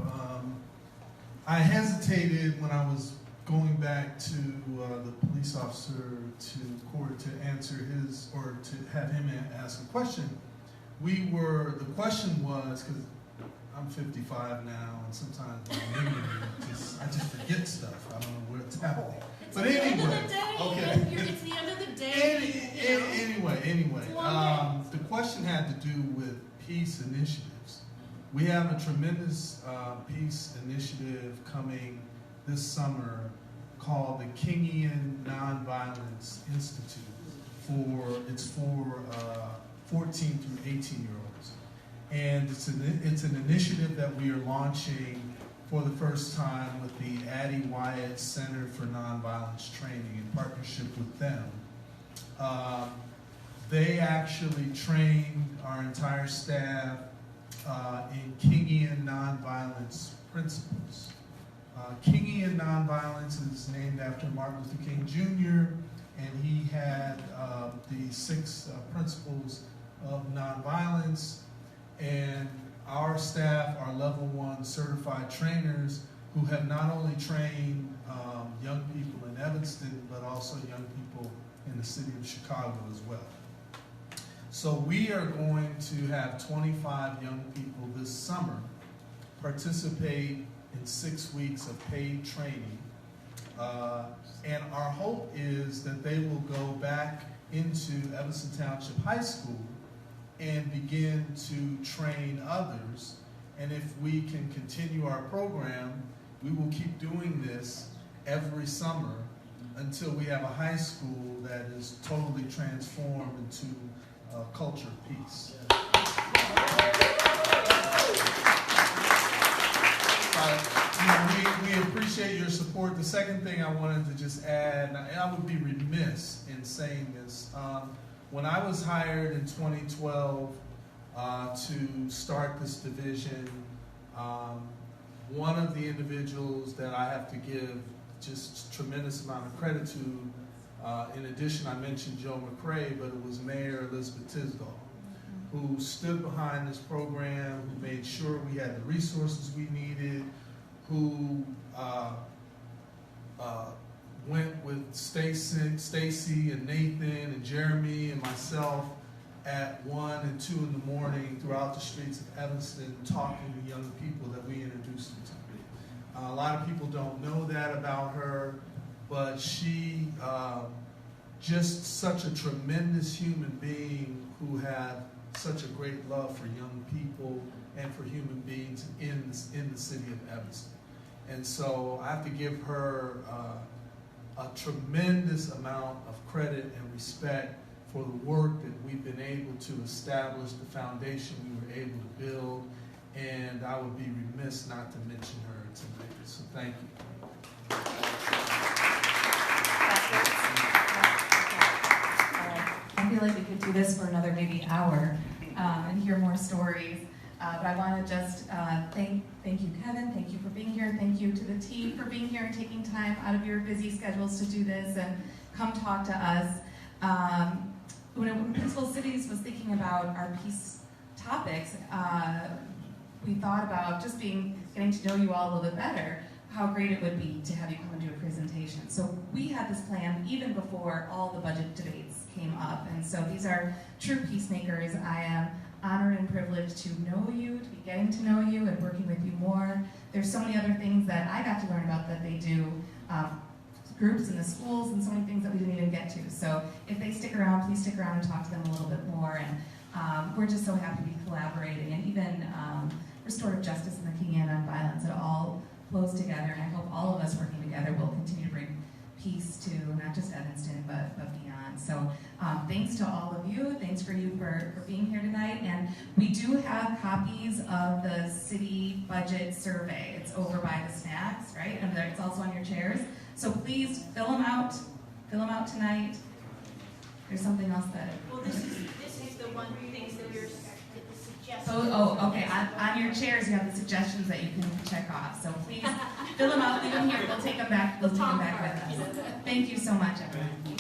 I hesitated when I was going back to the police officer to court to answer his, or to have him ask a question. The question was, because I'm 55 now, and sometimes my memory I just forget stuff. I don't know where it's happening. But anyway, okay. It's the end of the day. Anyway, the question had to do with peace initiatives. We have a tremendous peace initiative coming this summer called the Kingian Nonviolence Institute. It's for 14 through 18-year-olds. And it's an initiative that we are launching for the first time with the Addie Wyatt Center for Nonviolence Training in partnership with them. They actually trained our entire staff in Kingian nonviolence principles. Kingian nonviolence is named after Martin Luther King Jr., and he had the 6 principles of nonviolence. And our staff are level 1 certified trainers who have not only trained young people in Evanston, but also young people in the city of Chicago as well. So we are going to have 25 young people this summer participate in 6 weeks of paid training. And our hope is that they will go back into Evanston Township High School and begin to train others. And if we can continue our program, we will keep doing this every summer until we have a high school that is totally transformed into a culture of peace. We appreciate your support. The second thing I wanted to just add, and I would be remiss in saying this, when I was hired in 2012 to start this division, one of the individuals that I have to give just a tremendous amount of credit to, in addition, I mentioned Joe Mccray, but it was Mayor Elizabeth Tisdall, who stood behind this program, who made sure we had the resources we needed, who went with Stacey and Nathan and Jermey and myself at 1 and 2 in the morning throughout the streets of Evanston talking to young people that we introduced them to. A lot of people don't know that about her, but she just such a tremendous human being who had such a great love for young people and for human beings in the city of Evanston. And so I have to give her a tremendous amount of credit and respect for the work that we've been able to establish, the foundation we were able to build, and I would be remiss not to mention her tonight. So thank you. I feel like we could do this for another maybe hour and hear more stories. But I want to just thank you, Kevin. Thank you for being here. Thank you to the team for being here and taking time out of your busy schedules to do this and come talk to us. When Principal Cities was thinking about our peace topics, we thought about just getting to know you all a little bit better, how great it would be to have you come and do a presentation. So we had this plan even before all the budget debates came up. And so these are true peacemakers. I am honored and privileged to know you, to be getting to know you and working with you more. There's so many other things that I got to learn about that they do, groups in the schools and so many things that we didn't even get to. So if they stick around, please stick around and talk to them a little bit more. And we're just so happy to be collaborating. And even restorative justice and the King and Nonviolence, it all flows together. And I hope all of us working together will continue to bring peace to not just Evanston, but beyond. So thanks to all of you. Thanks for you for being here tonight. And we do have copies of the city budget survey. It's over by the snacks, right? And it's also on your chairs. So please fill them out. Fill them out tonight. There's something else that... Well, this is the one things that you're suggesting. Okay. On your chairs, you have the suggestions that you can check off. So please fill them out. Leave them here. We'll take them back. We'll take them back with us. Thank you so much, everyone.